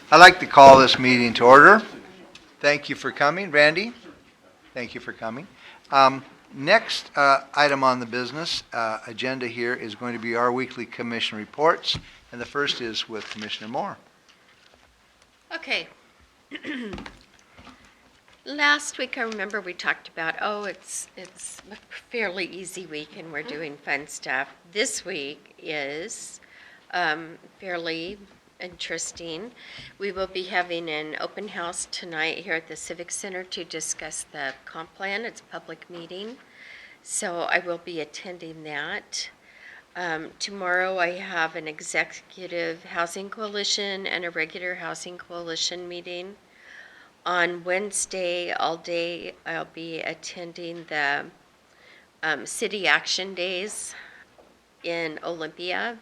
I'd like to call this meeting to order. Thank you for coming. Randy, thank you for coming. Next item on the business agenda here is going to be our weekly commission reports, and the first is with Commissioner Moore. Okay. Last week, I remember we talked about, it's a fairly easy week and we're doing fun stuff. This week is fairly interesting. We will be having an open house tonight here at the Civic Center to discuss the comp plan. It's a public meeting, so I will be attending that. Tomorrow I have an executive housing coalition and a regular housing coalition meeting. On Wednesday, all day, I'll be attending the City Action Days in Olympia.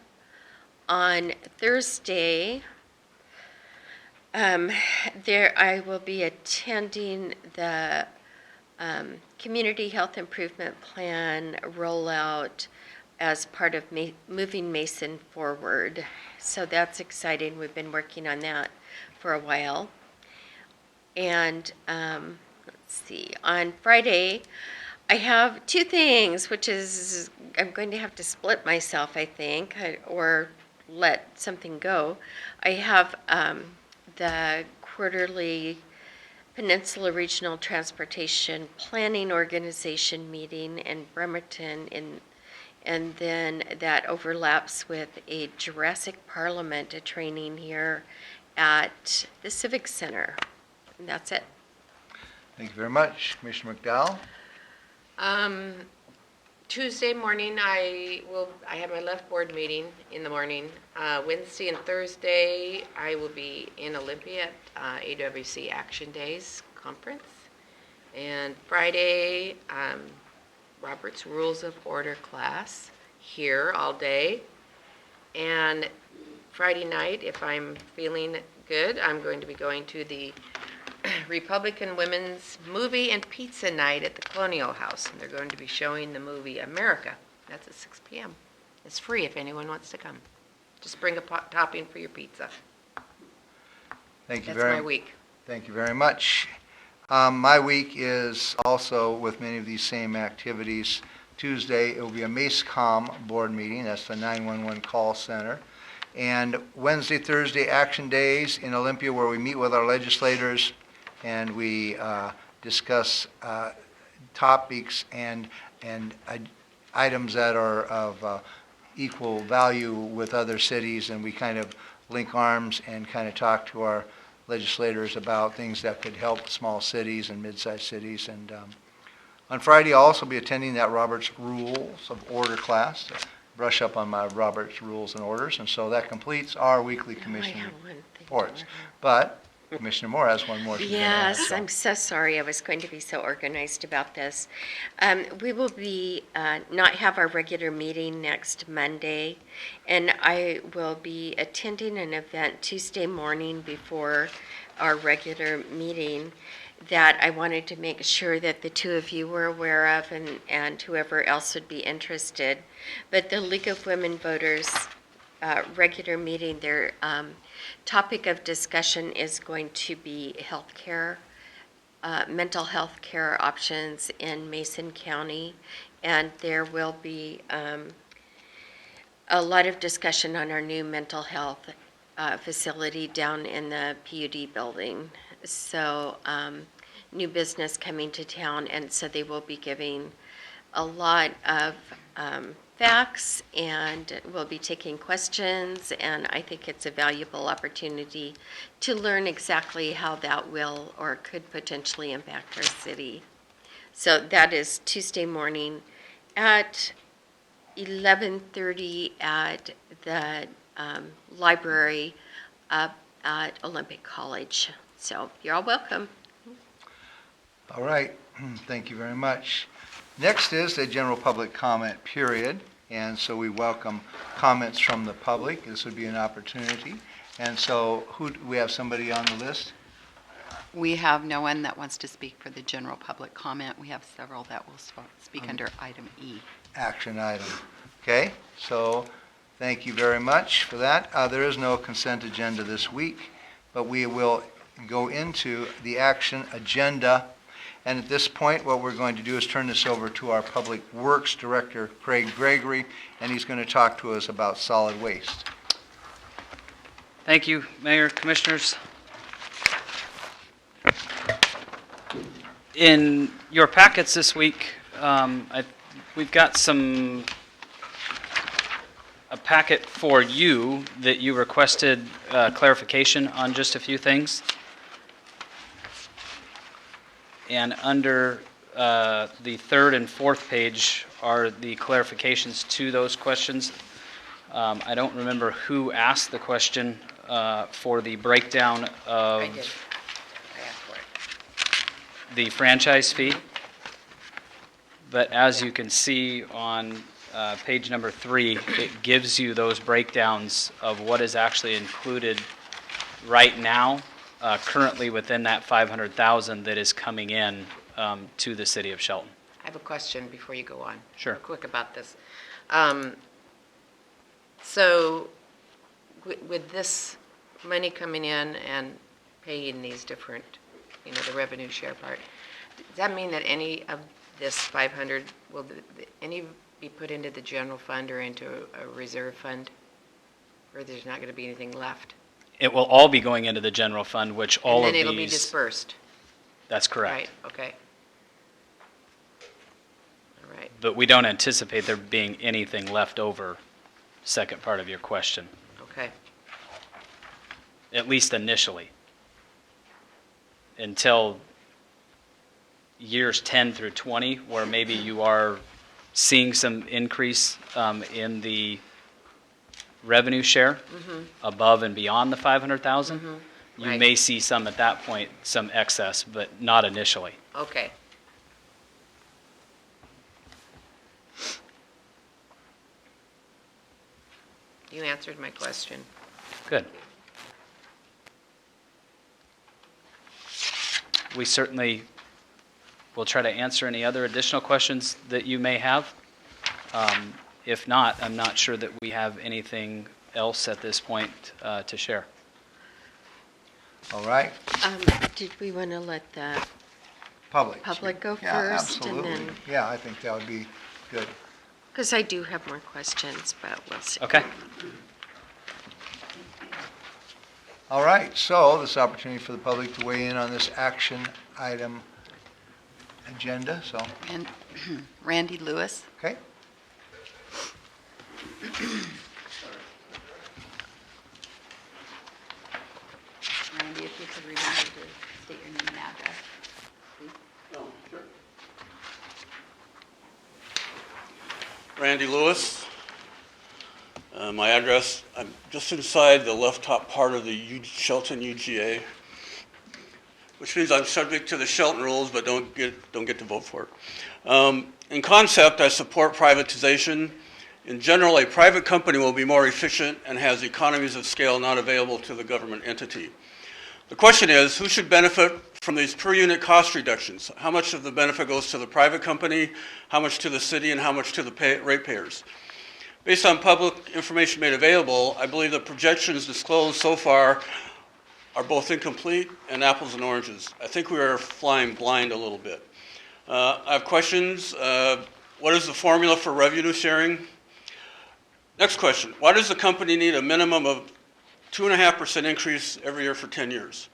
On Thursday, I will be attending the Community Health Improvement Plan rollout as part of moving Mason forward. So that's exciting. We've been working on that for a while. And let's see, on Friday, I have two things, which is I'm going to have to split myself, I think, or let something go. I have the quarterly Peninsula Regional Transportation Planning Organization meeting in Bremerton, and then that overlaps with a Jurassic Parliament training here at the Civic Center. And that's it. Thank you very much. Commissioner McDowell? Tuesday morning, I have my left board meeting in the morning. Wednesday and Thursday, I will be in Olympia at AWC Action Days conference. And Friday, Robert's Rules of Order class here all day. And Friday night, if I'm feeling good, I'm going to be going to the Republican Women's Movie and Pizza Night at the Colonial House, and they're going to be showing the movie America. That's at 6 p.m. It's free if anyone wants to come. Just bring a topping for your pizza. Thank you. That's my week. Thank you very much. My week is also with many of these same activities. Tuesday, it will be a MACECOM board meeting. That's the 911 call center. And Wednesday, Thursday, action days in Olympia, where we meet with our legislators and we discuss topics and items that are of equal value with other cities, and we kind of link arms and kind of talk to our legislators about things that could help small cities and mid-sized cities. And on Friday, I'll also be attending that Robert's Rules of Order class, to brush up on my Robert's Rules and Orders, and so that completes our weekly commission reports. But Commissioner Moore has one more. Yes, I'm so sorry. I was going to be so organized about this. We will be not have our regular meeting next Monday, and I will be attending an event Tuesday morning before our regular meeting that I wanted to make sure that the two of you were aware of, and whoever else would be interested. But the League of Women Voters regular meeting, their topic of discussion is going to be health care, mental health care options in Mason County, and there will be a lot of discussion on our new mental health facility down in the PUD building. So new business coming to town, and so they will be giving a lot of facts, and we'll be taking questions, and I think it's a valuable opportunity to learn exactly how that will or could potentially impact our city. So that is Tuesday morning at 11:30 at the library up at Olympic College. So you're all welcome. All right, thank you very much. Next is the general public comment period, and so we welcome comments from the public. This would be an opportunity. And so we have somebody on the list? We have no one that wants to speak for the general public comment. We have several that will speak under item E. Action item. Okay, so thank you very much for that. There is no consent agenda this week. but we will go into the action agenda. And at this point, what we're going to do is turn this over to our Public Works Director, Craig Gregory, and he's going to talk to us about solid waste. Thank you, Mayor, Commissioners. In your packets this week, we've got a packet for you that you requested clarification on just a few things. And under the third and fourth page are the clarifications to those questions. I don't remember who asked the question for the breakdown of I did. I asked for it. the franchise fee. But as you can see on page number 3, it gives you those breakdowns of what is actually included right now, currently within that 500,000 that is coming in to the city of Shelton. I have a question before you go on. Sure. Real quick about this. So with this money coming in and paying these different, the revenue share part, does that mean that any of this 500, will any be put into the general fund or into a reserve fund? Or there's not going to be anything left? It will all be going into the general fund, which all of And then these... it'll be dispersed? That's correct. Right, okay. All right, But we don't anticipate there being anything left over, second part of your question, okay. at least initially, until years 10 through 20, where maybe you are seeing some increase in the revenue share above and beyond the 500,000. You Right. may see some at that point, some excess, but not initially. Okay. You answered my question. Good. We certainly will try to answer any other additional questions that you may have. If not, I'm not sure that we have anything else at this point to share. All right? Did we want to let the Public. public go Yeah, first? And absolutely. then, Yeah, I think that would be good. because I do have more questions, but we'll see. Okay? All right, so this opportunity for the public to weigh in on this action item agenda, so, And Randy Lewis. okay? Randy, if you could remember to state your name and address, please. Randy Lewis. My address, I'm just inside the left top part of the Shelton UGA, which means I'm subject to the Shelton rules, but don't get to vote for it. In concept, I support privatization. In general, a private company will be more efficient and has economies of scale not available to the government entity. The question is, who should benefit from these per unit cost reductions? How much of the benefit goes to the private company, how much to the city, and how much to the ratepayers? Based on public information made available, I believe the projections disclosed so far are both incomplete and apples and oranges. I think we are flying blind a little bit. I have questions. What is the formula for revenue sharing? Next question. Why does the company need a minimum of 2.5% increase every year for 10 years?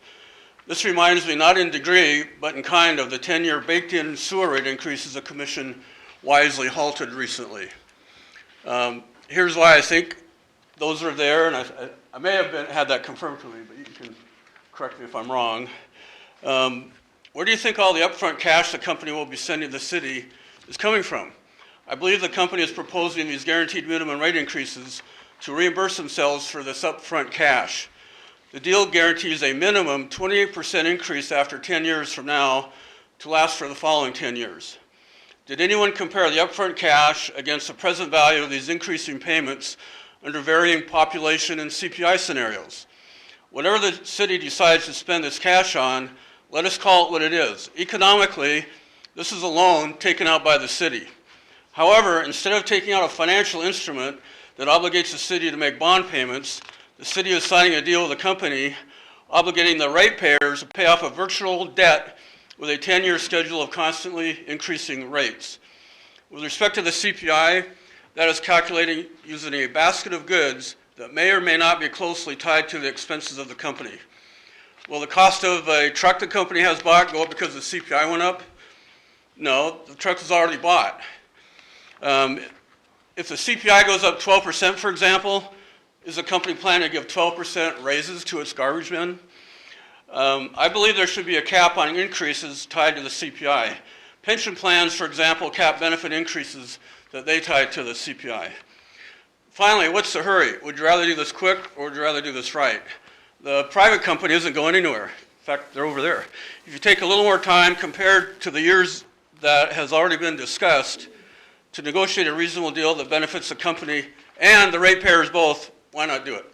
This reminds me, not in degree, but in kind, of the 10-year baked-in sewer rate increases the commission wisely halted recently. Here's why I think those are there, and I may have had that confirmed to me, but you can correct me if I'm wrong. Where do you think all the upfront cash the company will be sending the city is coming from? I believe the company is proposing these guaranteed minimum rate increases to reimburse themselves for this upfront cash. The deal guarantees a minimum 28% increase after 10 years from now to last for the following 10 years. Did anyone compare the upfront cash against the present value of these increasing payments under varying population and CPI scenarios? Whatever the city decides to spend this cash on, let us call it what it is. Economically, this is a loan taken out by the city. However, instead of taking out a financial instrument that obligates the city to make bond payments, the city is signing a deal with a company obligating the ratepayers to pay off a virtual debt with a 10-year schedule of constantly increasing rates. With respect to the CPI, that is calculating using a basket of goods that may or may not be closely tied to the expenses of the company. Will the cost of a truck the company has bought go up because the CPI went up? No, the truck was already bought. If the CPI goes up 12%, for example, is the company planning to give 12% raises to its garbage men? I believe there should be a cap on increases tied to the CPI. Pension plans, for example, cap benefit increases that they tie to the CPI. Finally, what's the hurry? Would you rather do this quick or would you rather do this right? The private company isn't going anywhere. In fact, they're over there. If you take a little more time compared to the years that has already been discussed to negotiate a reasonable deal that benefits the company and the ratepayers both, why not do it?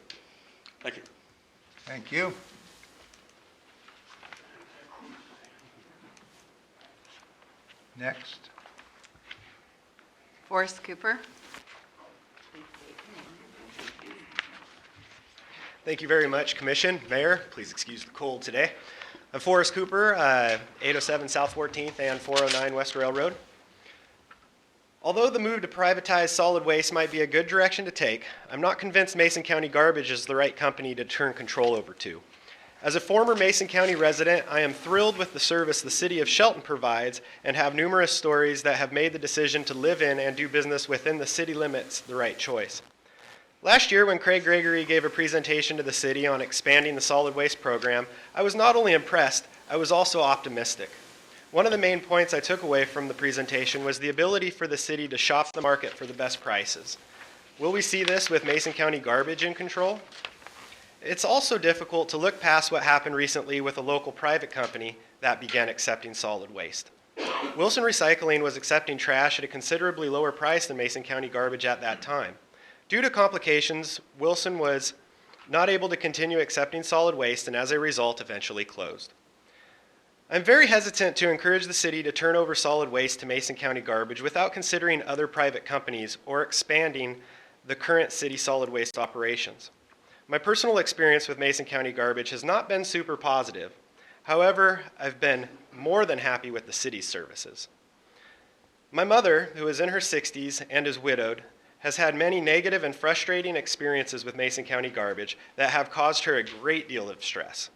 Thank you. Thank you. Next. Forrest Cooper. Thank you very much, Commission. Mayor, please excuse the cold today. I'm Forrest Cooper, 807 South 14th and 409 West Railroad. Although the move to privatize solid waste might be a good direction to take, I'm not convinced Mason County Garbage is the right company to turn control over to. As a former Mason County resident, I am thrilled with the service the city of Shelton provides and have numerous stories that have made the decision to live in and do business within the city limits the right choice. Last year, when Craig Gregory gave a presentation to the city on expanding the solid waste program, I was not only impressed, I was also optimistic. One of the main points I took away from the presentation was the ability for the city to shop the market for the best prices. Will we see this with Mason County Garbage in control? It's also difficult to look past what happened recently with a local private company that began accepting solid waste. Wilson Recycling was accepting trash at a considerably lower price than Mason County Garbage at that time. Due to complications, Wilson was not able to continue accepting solid waste and as a result eventually closed. I'm very hesitant to encourage the city to turn over solid waste to Mason County Garbage without considering other private companies or expanding the current city solid waste operations. My personal experience with Mason County Garbage has not been super positive. However, I've been more than happy with the city's services. My mother, who is in her 60s and is widowed, has had many negative and frustrating experiences with Mason County Garbage that have caused her a great deal of stress.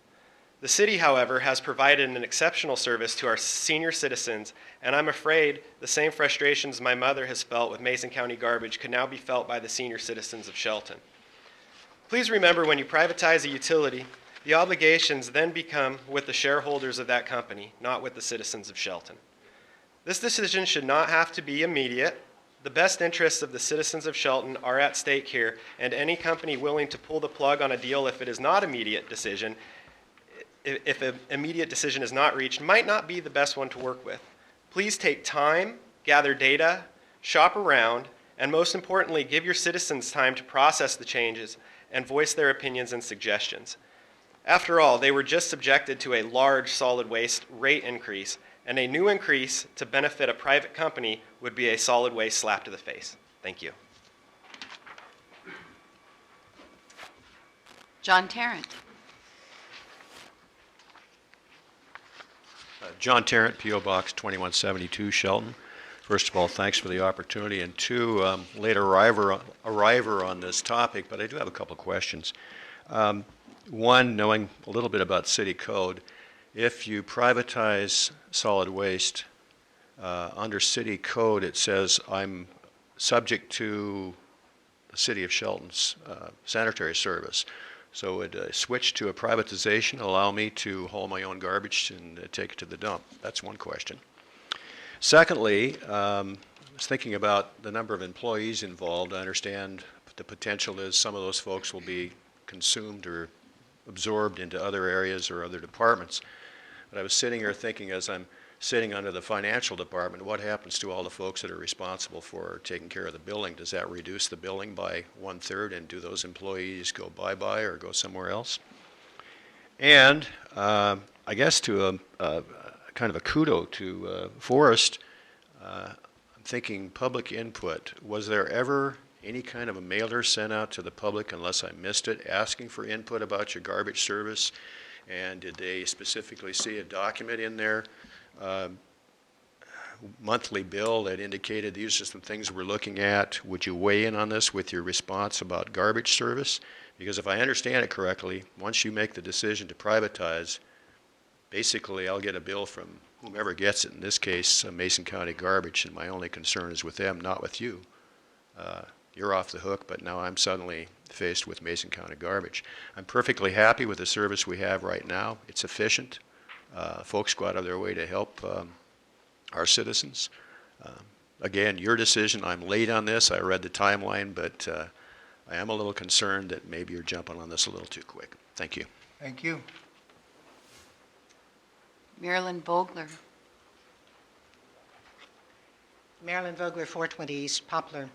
The city, however, has provided an exceptional service to our senior citizens, and I'm afraid the same frustrations my mother has felt with Mason County Garbage could now be felt by the senior citizens of Shelton. Please remember, when you privatize a utility, the obligations then become with the shareholders of that company, not with the citizens of Shelton. This decision should not have to be immediate. The best interests of the citizens of Shelton are at stake here, and any company willing to pull the plug on a deal if it is not immediate decision, if an immediate decision is not reached, might not be the best one to work with. Please take time, gather data, shop around, and most importantly, give your citizens time to process the changes and voice their opinions and suggestions. After all, they were just subjected to a large solid waste rate increase, and a new increase to benefit a private company would be a solid waste slap to the face. Thank you. John Tarrant. John Tarrant, P.O. Box 2172, Shelton. First of all, thanks for the opportunity, and two, late arriver on this topic, but I do have a couple of questions. One, knowing a little bit about city code, if you privatize solid waste, under city code it says I'm subject to the city of Shelton's sanitary service. So would a switch to a privatization allow me to haul my own garbage and take it to the dump? That's one question. Secondly, I was thinking about the number of employees involved. I understand the potential is some of those folks will be consumed or absorbed into other areas or other departments. But I was sitting here thinking, as I'm sitting under the financial department, what happens to all the folks that are responsible for taking care of the billing? Does that reduce the billing by 1/3, and do those employees go bye-bye or go somewhere else? And I guess to a kind of a kudo to Forrest, I'm thinking public input. Was there ever any kind of a mailer sent out to the public, unless I missed it, asking for input about your garbage service? And did they specifically see a document in there, monthly bill that indicated these are some things we're looking at? Would you weigh in on this with your response about garbage service? Because if I understand it correctly, once you make the decision to privatize, basically I'll get a bill from whomever gets it, in this case Mason County Garbage, and my only concern is with them, not with you. You're off the hook, but now I'm suddenly faced with Mason County Garbage. I'm perfectly happy with the service we have right now. It's efficient. Folks go out of their way to help our citizens. Again, your decision. I'm late on this. I read the timeline, but I am a little concerned that maybe you're jumping on this a little too quick. Thank you. Thank you. Marilyn Vogler. Marilyn Vogler, 420 East Poplar.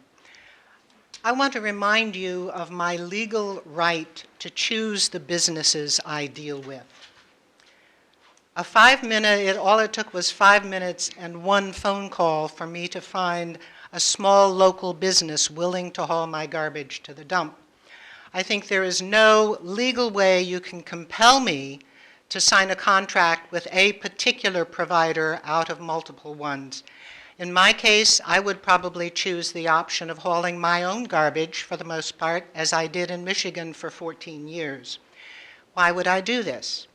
I want to remind you of my legal right to choose the businesses I deal with. All it took was 5 minutes and one phone call for me to find a small local business willing to haul my garbage to the dump. I think there is no legal way you can compel me to sign a contract with a particular provider out of multiple ones. In my case, I would probably choose the option of hauling my own garbage for the most part, as I did in Michigan for 14 years. Why would I do this?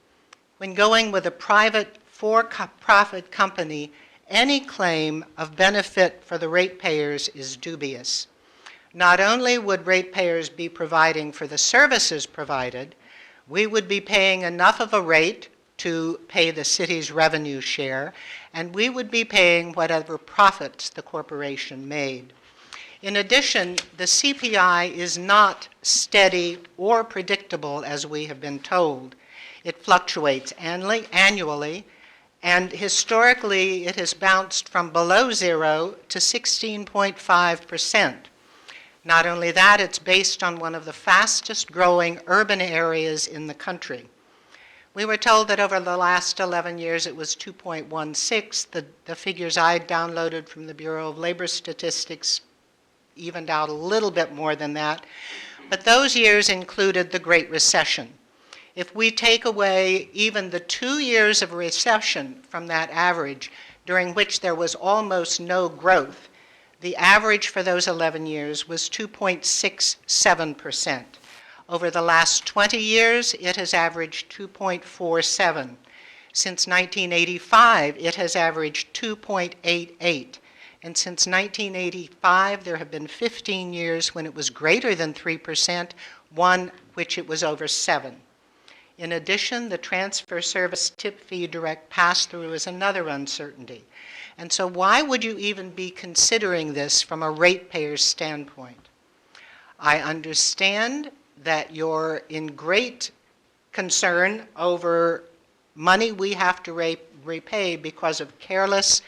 When going with a private for-profit company, any claim of benefit for the ratepayers is dubious. Not only would ratepayers be providing for the services provided, we would be paying enough of a rate to pay the city's revenue share, and we would be paying whatever profits the corporation made. In addition, the CPI is not steady or predictable, as we have been told. It fluctuates annually, and historically it has bounced from below 0 to 16.5%. Not only that, it's based on one of the fastest growing urban areas in the country. We were told that over the last 11 years it was 2.16. The figures I downloaded from the Bureau of Labor Statistics evened out a little bit more than that. But those years included the Great Recession. If we take away even the 2 years of recession from that average, during which there was almost no growth, the average for those 11 years was 2.67%. Over the last 20 years, it has averaged 2.47. Since 1985, it has averaged 2.88. And since 1985, there have been 15 years when it was greater than 3%, one which it was over 7. In addition, the transfer service tip fee direct pass-through is another uncertainty. And so why would you even be considering this from a ratepayer's standpoint? I understand that you're in great concern over money we have to repay because of careless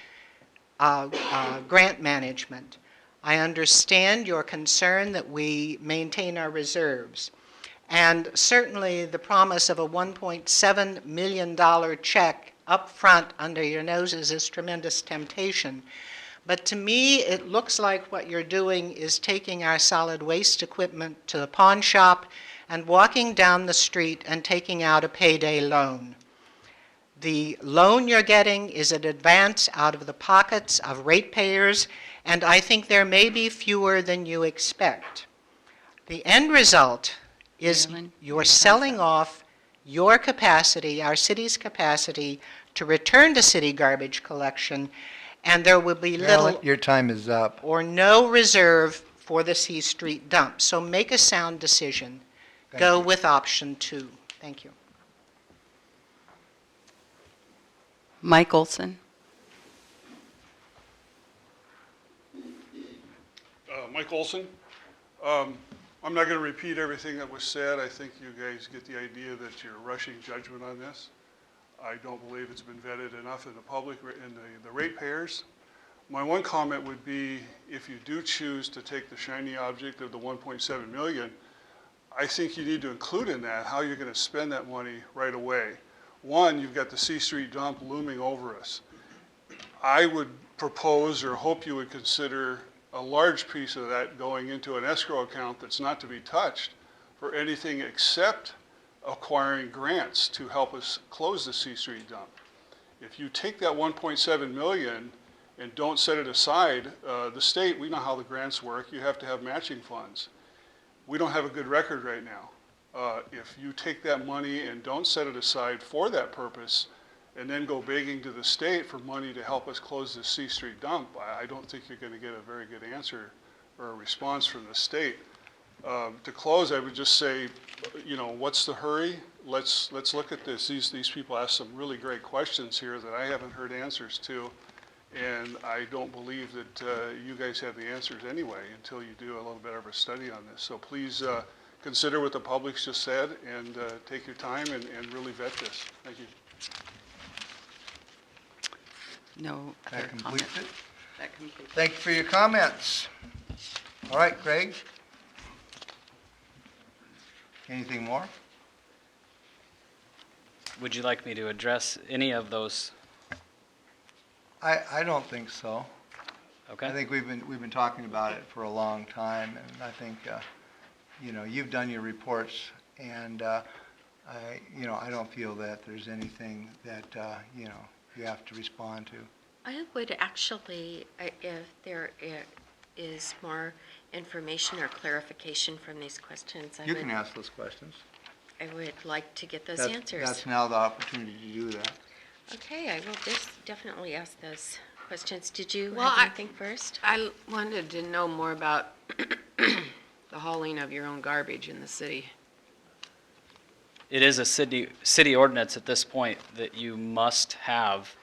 grant management. I understand your concern that we maintain our reserves. And certainly the promise of a $1.7 million check up front under your noses is tremendous temptation. But to me, it looks like what you're doing is taking our solid waste equipment to the pawn shop and walking down the street and taking out a payday loan. The loan you're getting is an advance out of the pockets of ratepayers, and I think there may be fewer than you expect. The end result is you're selling off your capacity, our city's capacity, to return to city garbage collection, and there will be Marilyn, little your time is up. or no reserve for the C Street dump. So make a sound decision. Go with option 2. Thank you. Mike Olson. Mike Olson. I'm not going to repeat everything that was said. I think you guys get the idea that you're rushing judgment on this. I don't believe it's been vetted enough in the public and the ratepayers. My one comment would be, if you do choose to take the shiny object of the 1.7 million, I think you need to include in that how you're going to spend that money right away. One, you've got the C Street dump looming over us. I would propose or hope you would consider a large piece of that going into an escrow account that's not to be touched for anything except acquiring grants to help us close the C Street dump. If you take that 1.7 million and don't set it aside, the state, we know how the grants work, you have to have matching funds. We don't have a good record right now. If you take that money and don't set it aside for that purpose, and then go begging to the state for money to help us close the C Street dump, I don't think you're going to get a very good answer or a response from the state. To close, I would just say, you know, what's the hurry? Let's look at this. These people asked some really great questions here that I haven't heard answers to, and I don't believe that you guys have the answers anyway until you do a little bit of a study on this. So please consider what the public's just said and take your time and really vet this. Thank you. No other That completes comment. it. That completes. Thank you for your comments. All right, Craig? Anything more? Would you like me to address any of those? I don't think so. Okay. I think we've been talking about it for a long time, and I think, you know, you've done your reports, and I don't feel that there's anything that, you know, you have to respond to. I would actually, if there is more information or clarification from these questions, You can ask those questions. I would like to get those That's- answers. That's now the opportunity to do that. Okay, I will just definitely ask those questions. Did you Well, have anything first? I wanted to know more about the hauling of your own garbage in the city. It is a city ordinance at this point that you must have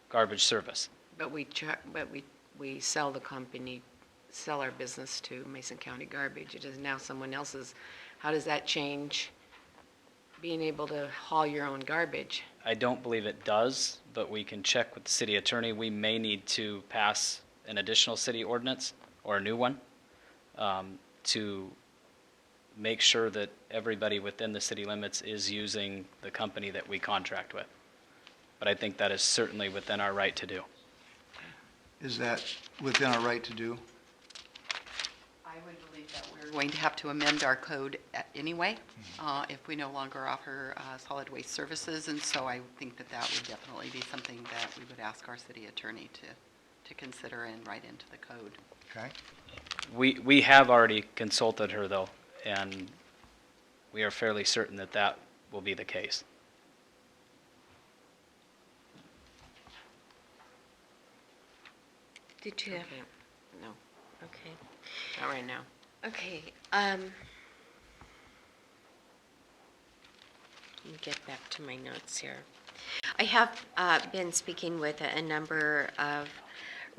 garbage service. But we sell the company, sell our business to Mason County Garbage. It is now someone else's. How does that change being able to haul your own garbage? I don't believe it does, but we can check with the city attorney. We may need to pass an additional city ordinance or a new one to make sure that everybody within the city limits is using the company that we contract with. But I think that is certainly within our right to do. Is that within our right to do? I would believe that we're going to have to amend our code anyway, if we no longer offer solid waste services, and so I think that that would definitely be something that we would ask our city attorney to consider and write into the code. Okay. We have already consulted her, though, and we are fairly certain that that will be the case. Did you have? Okay. No, Okay. not right now. Okay, let me get back to my notes here. I have been speaking with a number of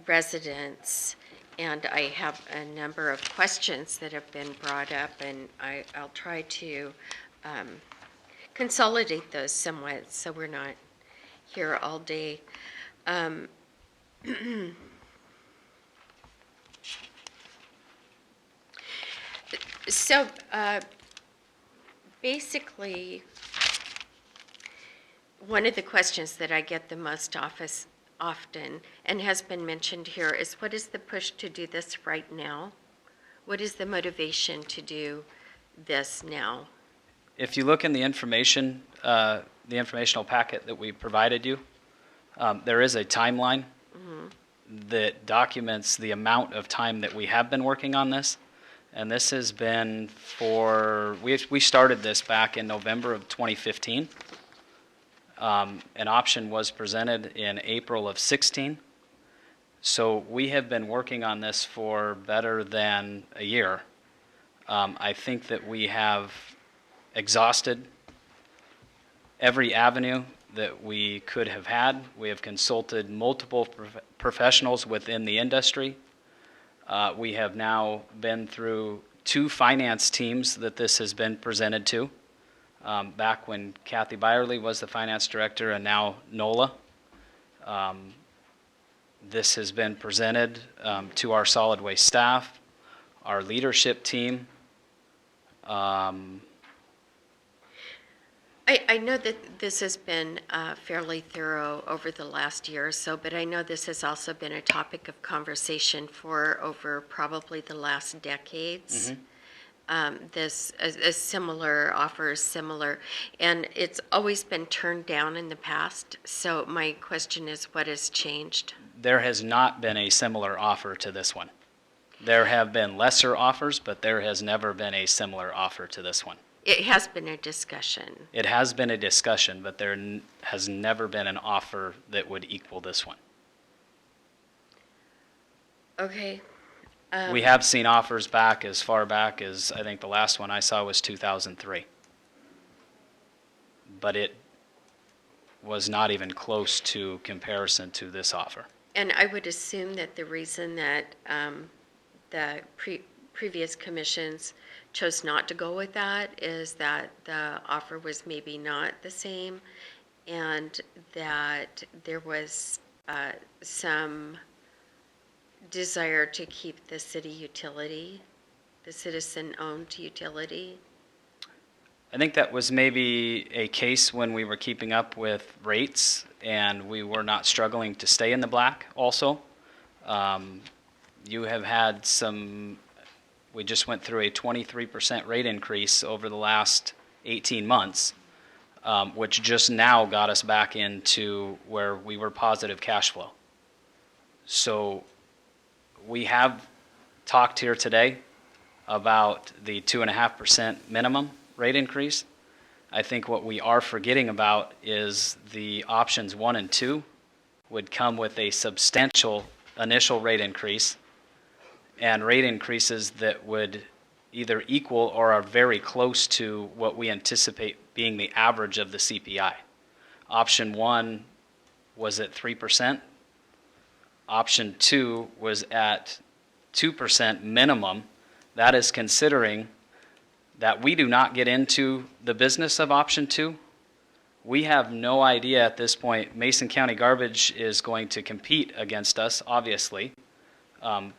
residents, and I have a number of questions that have been brought up, and I'll try to consolidate those somewhat so we're not here all day. So basically, one of the questions that I get the most often and has been mentioned here is, what is the push to do this right now? What is the motivation to do this now? If you look in the information, the informational packet that we provided you, there is a timeline that documents the amount of time that we have been working on this. And this has been we started this back in November of 2015. An option was presented in April of 16. So we have been working on this for better than a year. I think that we have exhausted every avenue that we could have had. We have consulted multiple professionals within the industry. We have now been through 2 finance teams that this has been presented to, back when Kathy Byerly was the finance director and now NOLA. This has been presented to our solid waste staff, our leadership team. I know that this has been fairly thorough over the last year or so, but I know this has also been a topic of conversation for over probably the last decades. a similar offer, similar, and it's always been turned down in the past. So my question is, what has changed? There has not been a similar offer to this one. There have been lesser offers, but there has never been a similar offer to this one. It has been a discussion. It has been a discussion, but there has never been an offer that would equal this one. Okay. We have seen offers back as far back as, I think the last one I saw was 2003. But it was not even close to comparison to this offer. And I would assume that the reason that the previous commissions chose not to go with that is that the offer was maybe not the same, and that there was some desire to keep the city utility, the citizen-owned utility. I think that was maybe a case when we were keeping up with rates and we were not struggling to stay in the black also. You have had some, we just went through a 23% rate increase over the last 18 months, which just now got us back into where we were positive cash flow. So we have talked here today about the 2.5% minimum rate increase. I think what we are forgetting about is the options 1 and 2 would come with a substantial initial rate increase and rate increases that would either equal or are very close to what we anticipate being the average of the CPI. Option 1 was at 3%. Option 2 was at 2% minimum. That is considering that we do not get into the business of option 2. We have no idea at this point. Mason County Garbage is going to compete against us, obviously,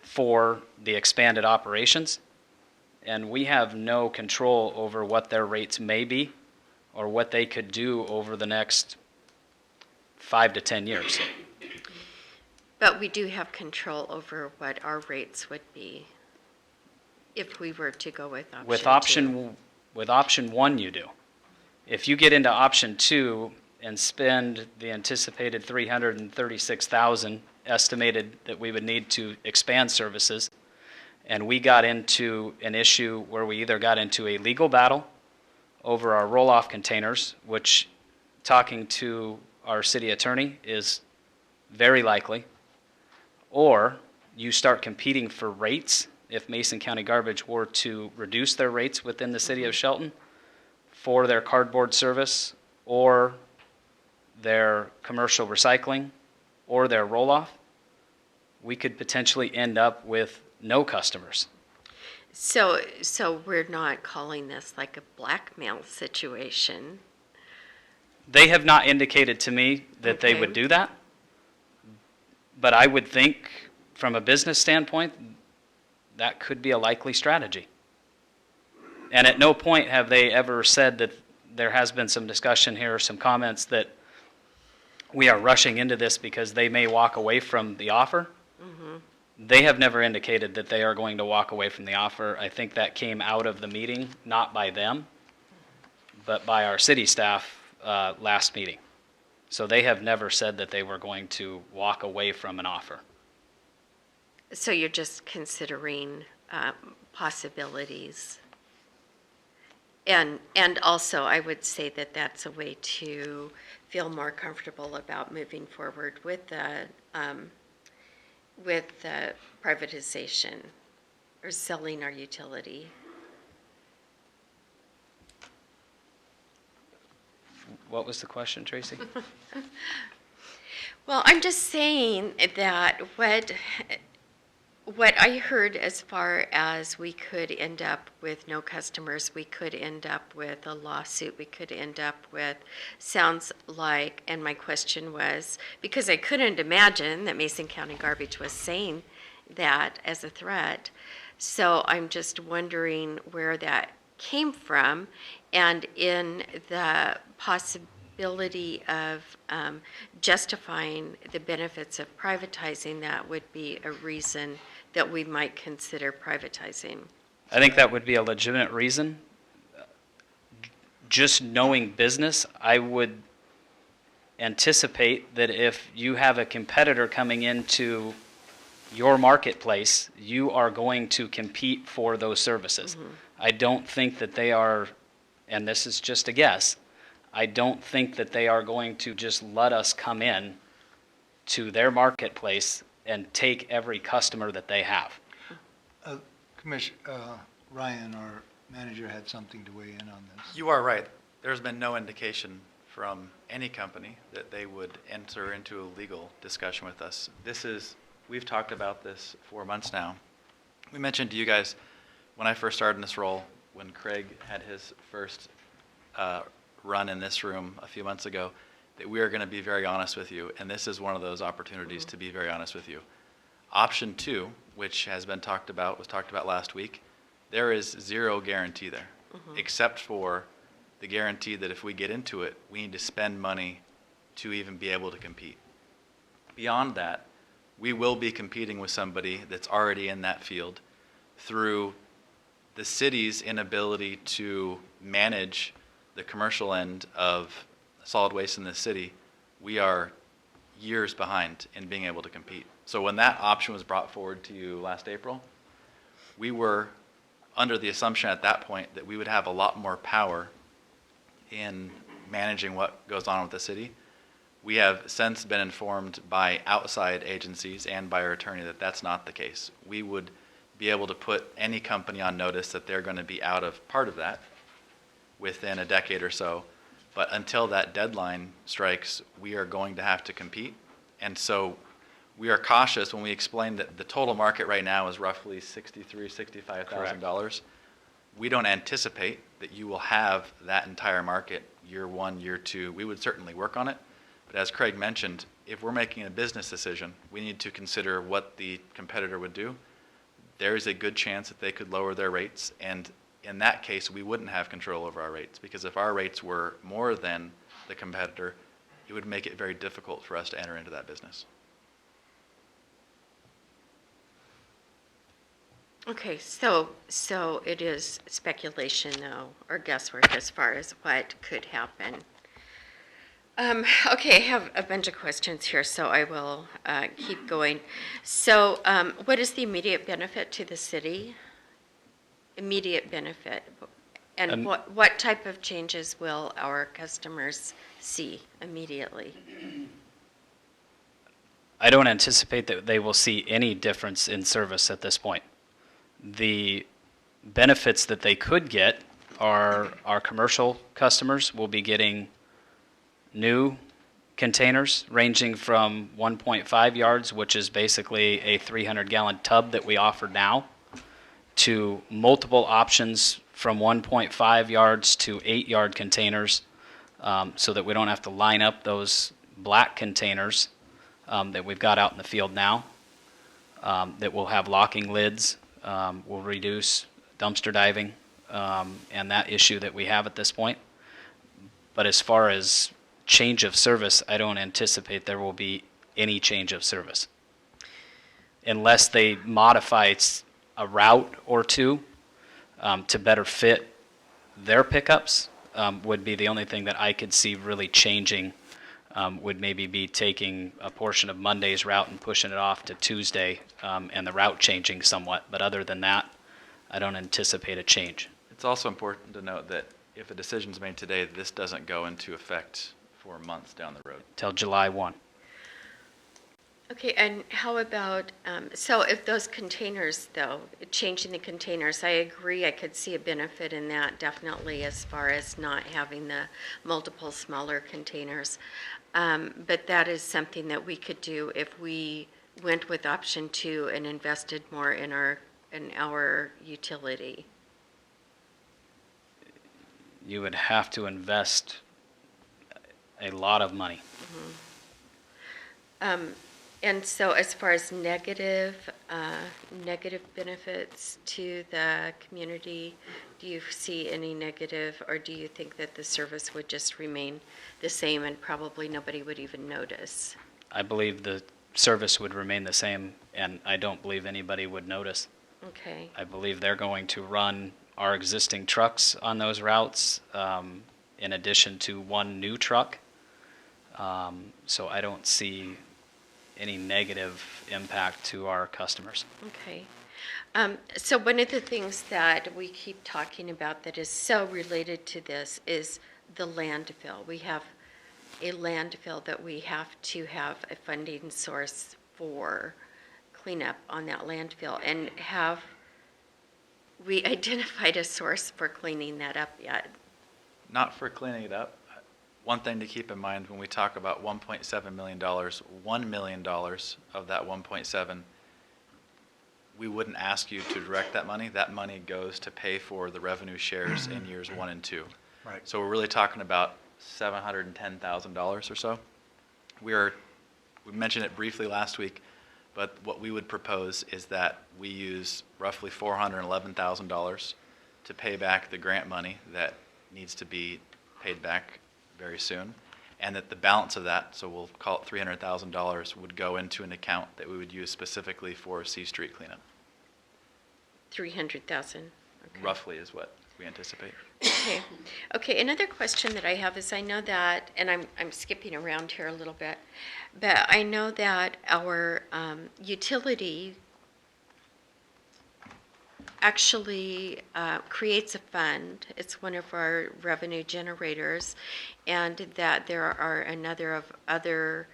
for the expanded operations. And we have no control over what their rates may be or what they could do over the next 5 to 10 years. But we do have control over what our rates would be if we were to go with option 2. With option 1 you do. If you get into option 2 and spend the anticipated $336,000 estimated that we would need to expand services, and we got into an issue where we either got into a legal battle over our roll-off containers, which, talking to our city attorney, is very likely, or you start competing for rates. If Mason County Garbage were to reduce their rates within the city of Shelton for their cardboard service or their commercial recycling or their roll-off, we could potentially end up with no customers. So we're not calling this like a blackmail situation. They have not indicated to me that they would do that, but I would think from a business standpoint, that could be a likely strategy. And at no point have they ever said that there has been some discussion here, some comments that we are rushing into this because they may walk away from the offer. Mm-hmm. They have never indicated that they are going to walk away from the offer. I think that came out of the meeting, not by them, but by our city staff last meeting. So they have never said that they were going to walk away from an offer. So you're just considering possibilities. And also, I would say that that's a way to feel more comfortable about moving forward with the privatization or selling our utility. What was the question, Tracy? Well, I'm just saying that what I heard as far as we could end up with no customers, we could end up with a lawsuit, we could end up with, sounds like, and my question was, because I couldn't imagine that Mason County Garbage was saying that as a threat, so I'm just wondering where that came from, and in the possibility of justifying the benefits of privatizing, that would be a reason that we might consider privatizing. I think that would be a legitimate reason. Just knowing business, I would anticipate that if you have a competitor coming into your marketplace, you are going to compete for those services. I don't think that they are, and this is just a guess, I don't think that they are going to just let us come in to their marketplace and take every customer that they have. Ryan, our manager, had something to weigh in on this. You are right. There's been no indication from any company that they would enter into a legal discussion with us. We've talked about this for months now. We mentioned to you guys when I first started in this role, when Craig had his first run in this room a few months ago, that we are going to be very honest with you, and this is one of those opportunities to be very honest with you. Option 2, which has been talked about, was talked about last week, there is zero guarantee there, except for the guarantee that if we get into it, we need to spend money to even be able to compete. Beyond that, we will be competing with somebody that's already in that field through the city's inability to manage the commercial end of solid waste in the city. We are years behind in being able to compete. So when that option was brought forward to you last April, we were under the assumption at that point that we would have a lot more power in managing what goes on with the city. We have since been informed by outside agencies and by our attorney that that's not the case. We would be able to put any company on notice that they're going to be out of part of that within a decade or so. But until that deadline strikes, we are going to have to compete. And so we are cautious when we explain that the total market right now is roughly $63,000, $65,000. We don't anticipate that you will have that entire market year 1, year 2. We would certainly work on it. But as Craig mentioned, if we're making a business decision, we need to consider what the competitor would do. There is a good chance that they could lower their rates, and in that case, we wouldn't have control over our rates, because if our rates were more than the competitor, it would make it very difficult for us to enter into that business. Okay, so it is speculation, though, or guesswork as far as what could happen. Okay, I have a bunch of questions here, so I will keep going. So what is the immediate benefit to the city? Immediate benefit. And what type of changes will our customers see immediately? I don't anticipate that they will see any difference in service at this point. The benefits that they could get are our commercial customers will be getting new containers ranging from 1.5 yards, which is basically a 300-gallon tub that we offer now, to multiple options from 1.5 yards to 8-yard containers, so that we don't have to line up those black containers that we've got out in the field now, that will have locking lids, will reduce dumpster diving and that issue that we have at this point. But as far as change of service, I don't anticipate there will be any change of service unless they modify a route or two to better fit their pickups. Would be the only thing that I could see really changing. Would maybe be taking a portion of Monday's route and pushing it off to Tuesday, and the route changing somewhat. But other than that, I don't anticipate a change. It's also important to note that if a decision is made today, this doesn't go into effect for months down the road. Till July 1. Okay, and how about, so if those containers, though, changing the containers, I agree, I could see a benefit in that, definitely, as far as not having the multiple smaller containers. But that is something that we could do if we went with option 2 and invested more in our utility. You would have to invest a lot of money. And so as far as negative benefits to the community, do you see any negative, or do you think that the service would just remain the same and probably nobody would even notice? I believe the service would remain the same, and I don't believe anybody would notice. Okay. I believe they're going to run our existing trucks on those routes, in addition to one new truck. So I don't see any negative impact to our customers. Okay. So one of the things that we keep talking about that is so related to this is the landfill. We have a landfill that we have to have a funding source for cleanup on that landfill. And have we identified a source for cleaning that up yet? Not for cleaning it up. One thing to keep in mind when we talk about $1.7 million, $1 million of that 1.7, we wouldn't ask you to direct that money. That money goes to pay for the revenue shares in years 1 and 2. Right. So we're really talking about $710,000 or so. We mentioned it briefly last week, but what we would propose is that we use roughly $411,000 to pay back the grant money that needs to be paid back very soon, and that the balance of that, so we'll call it $300,000, would go into an account that we would use specifically for C Street cleanup. 300,000. Okay. Roughly is what we anticipate. Okay. Okay, another question that I have is I know that, and I'm skipping around here a little bit, but I know that our utility actually creates a fund. It's one of our revenue generators, and that there are another of other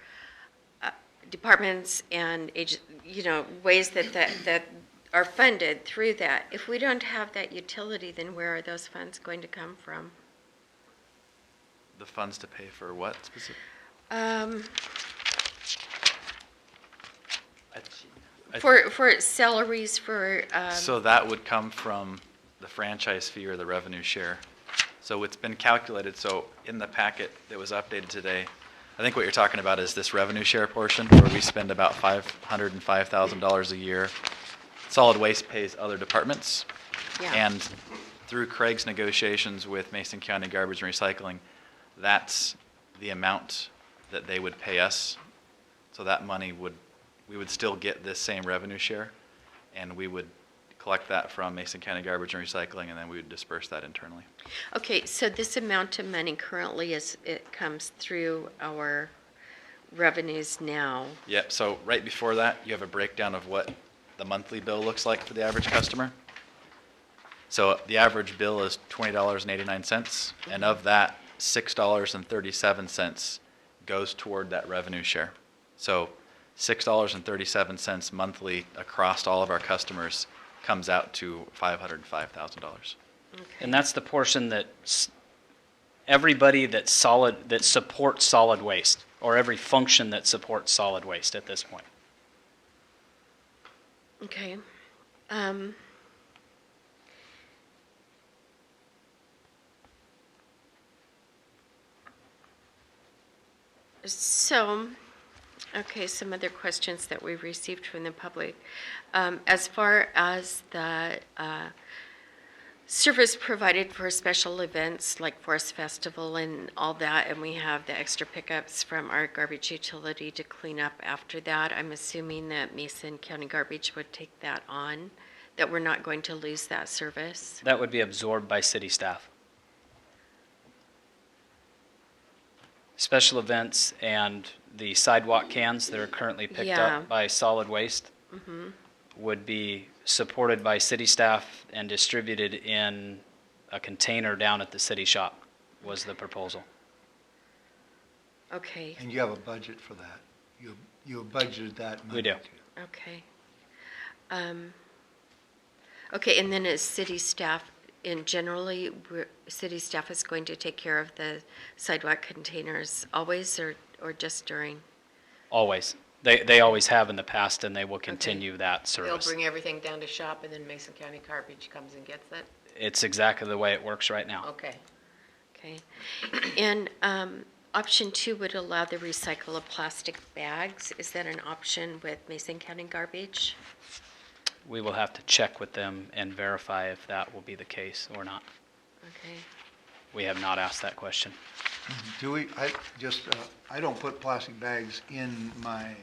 departments and ways that are funded through that. If we don't have that utility, then where are those funds going to come from? The funds to pay for what specific? For salaries for. So that would come from the franchise fee or the revenue share. So it's been calculated, so in the packet that was updated today, I think what you're talking about is this revenue share portion where we spend about $505,000 a year. Solid Waste pays other departments. Yeah. And through Craig's negotiations with Mason County Garbage and Recycling, that's the amount that they would pay us. So that money we would still get this same revenue share, and we would collect that from Mason County Garbage and Recycling, and then we would disperse that internally. Okay, so this amount of money currently it comes through our revenues now. Yep, so right before that, you have a breakdown of what the monthly bill looks like for the average customer. So the average bill is $20.89, and of that, $6.37 goes toward that revenue share. So $6.37 monthly across all of our customers comes out to $505,000. And that's the portion that everybody that supports solid waste, or every function that supports solid waste at this point. Okay. So, okay, some other questions that we've received from the public. As far as the service provided for special events like Forest Festival and all that, and we have the extra pickups from our garbage utility to clean up after that, I'm assuming that Mason County Garbage would take that on, that we're not going to lose that service? That would be absorbed by city staff. Special events and the sidewalk cans that are currently picked Yeah. up by solid waste would be supported by city staff and distributed in a container down at the city shop, was the proposal. Okay, And you have a budget for that? You have budgeted that money? We do. too. okay. Okay, and then as city staff, city staff is going to take care of the sidewalk containers always or just during? Always. They always have in the past, and they will continue that They'll service. bring everything down to shop, and then Mason County Garbage comes and gets it? It's exactly the way it works right now. Okay. Okay. And option 2 would allow the recycle of plastic bags. Is that an option with Mason County Garbage? We will have to check with them and verify if that will be the case or not. Okay. We have not asked that question. Do we, I don't put plastic bags in my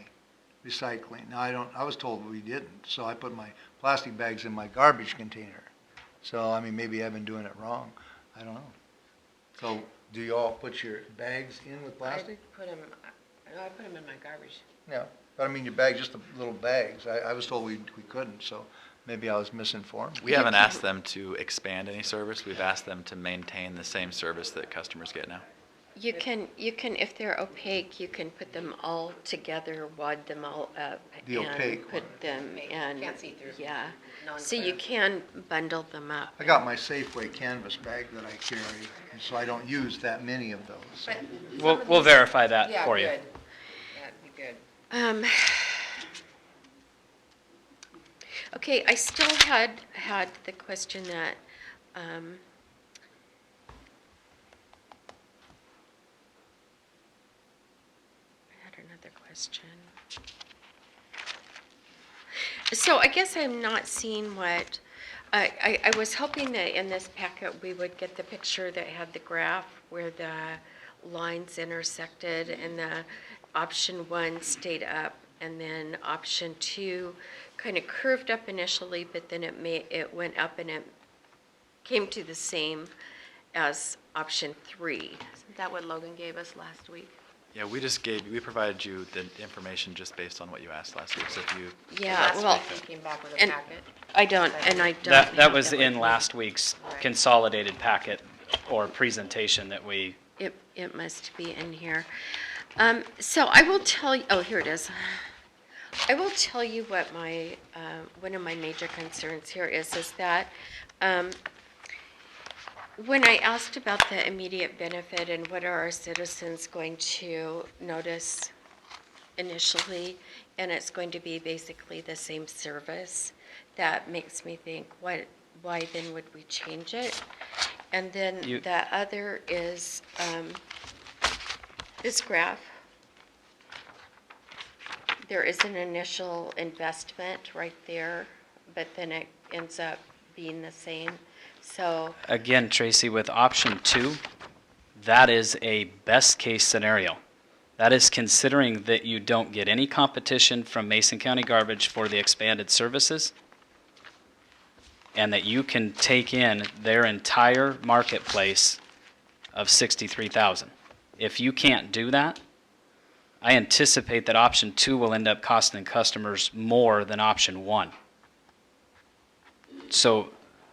recycling. Now, I was told we didn't, so I put my plastic bags in my garbage container. So, I mean, maybe I've been doing it wrong. I don't know. So, do you all put your bags in with plastic? I put them in my garbage. Yeah, but I mean, your bags, just the little bags. I was told we couldn't, so maybe I was misinformed. We haven't asked them to expand any service. We've asked them to maintain the same service that customers get now. You can, if they're opaque, you can put them all together, wad them all up. The opaque and put them in. Can't see through. Yeah. So Non-clear. you can bundle them up. I got my Safeway canvas bag that I carry, and so I don't use that many of those. So. But We'll verify that yeah, for you. good. That'd be good. Okay, I still had the question that, I had another question. So I guess I'm not seeing what, I was hoping that in this packet, we would get the picture that had the graph where the lines intersected and the option 1 stayed up and then option 2 kind of curved up initially, but then it went up and it came to the same as option 3. Isn't that what Logan gave us last week? Yeah, we provided you the information just based on what you asked last week, so if you. Yeah, Last well, week we came back with a and packet. I don't That have was with in me. last week's Right. consolidated packet or presentation that we, It must be in here. So I will tell you, oh, here it is. I will tell you what my, one of my major concerns here is that when I asked about the immediate benefit and what are our citizens going to notice initially, and it's going to be basically the same service, that makes me think, why then would we change it? And then You- the other is this graph. There is an initial investment right there, but then it ends up being the same. So, again, Tracy, with option 2, that is a best-case scenario. That is considering that you don't get any competition from Mason County Garbage for the expanded services, and that you can take in their entire marketplace of 63,000. If you can't do that, I anticipate that option 2 will end up costing customers more than option 1. So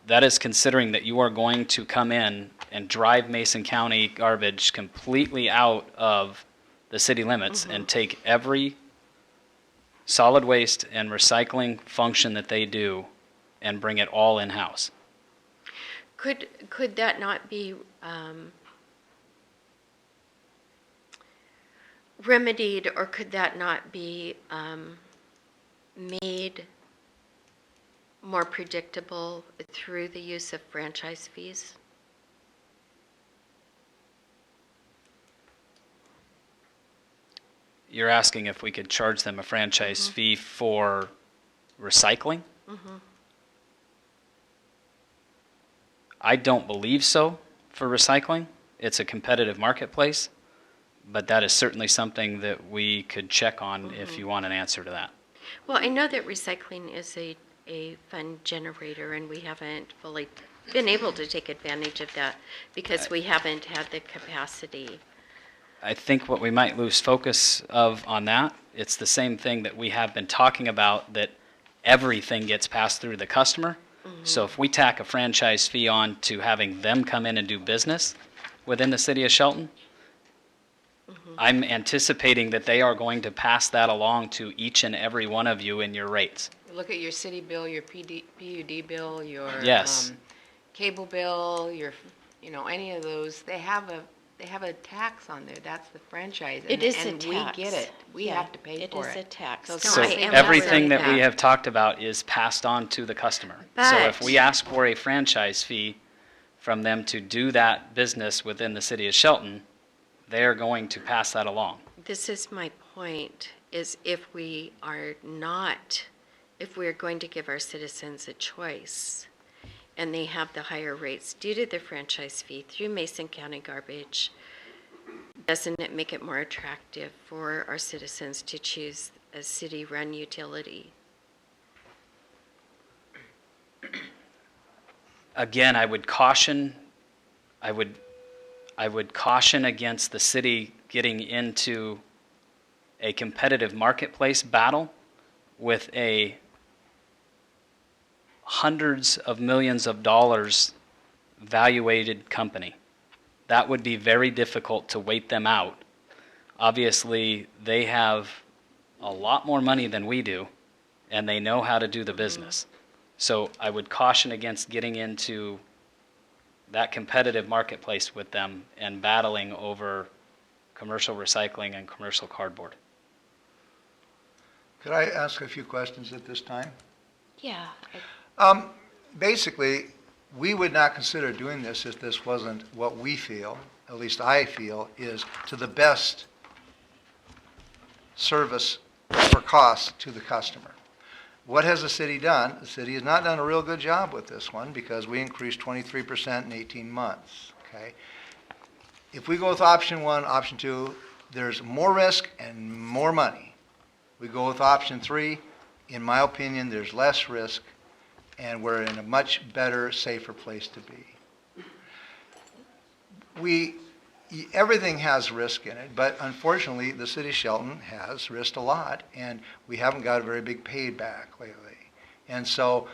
that is considering that you are going to come in and drive Mason County Garbage completely out of the city limits and take every solid waste and recycling function that they do and bring it all in-house. could that not be remedied, or could that not be made more predictable through the use of franchise fees? You're asking if we could charge them a franchise fee for recycling? I don't believe so for recycling. It's a competitive marketplace, but that is certainly something that we could check on if you want an answer to that. Well, I know that recycling is a fund generator, and we haven't fully been able to take advantage of that because we haven't had the capacity. I think what we might lose focus of on that, it's the same thing that we have been talking about, that everything gets passed through the customer. So if we tack a franchise fee on to having them come in and do business within the city of Shelton, I'm anticipating that they are going to pass that along to each and every one of you in your rates. Look at your city bill, your PUD bill, your Yes. cable bill, your, any of those. They have a tax on there. That's the franchise. It is a and tax. we get it. We Yeah, have to pay for it. It is a tax. So So I am everything aware that of we have talked about is passed on to the customer. So if But- we ask for a franchise fee from them to do that business within the city of Shelton, they're going to pass that along. This is my point, is if we are going to give our citizens a choice, and they have the higher rates due to the franchise fee through Mason County Garbage, doesn't it make it more attractive for our citizens to choose a city-run utility. Again, I would caution against the city getting into a competitive marketplace battle with a hundreds of millions of dollars valuated company. That would be very difficult to wait them out. Obviously, they have a lot more money than we do, and they know how to do the business. So I would caution against getting into that competitive marketplace with them and battling over commercial recycling and commercial cardboard. Could I ask a few questions at this time? Yeah. Basically, we would not consider doing this if this wasn't what we feel, at least I feel, is to the best service for cost to the customer. What has the city done? The city has not done a real good job with this one because we increased 23% in 18 months, okay? If we go with option one, option two, there's more risk and more money. We go with option three, in my opinion, there's less risk and we're in a much better, safer place to be. Everything has risk in it, but unfortunately, the city of Shelton has risked a lot, and we haven't got a very big payback lately. And so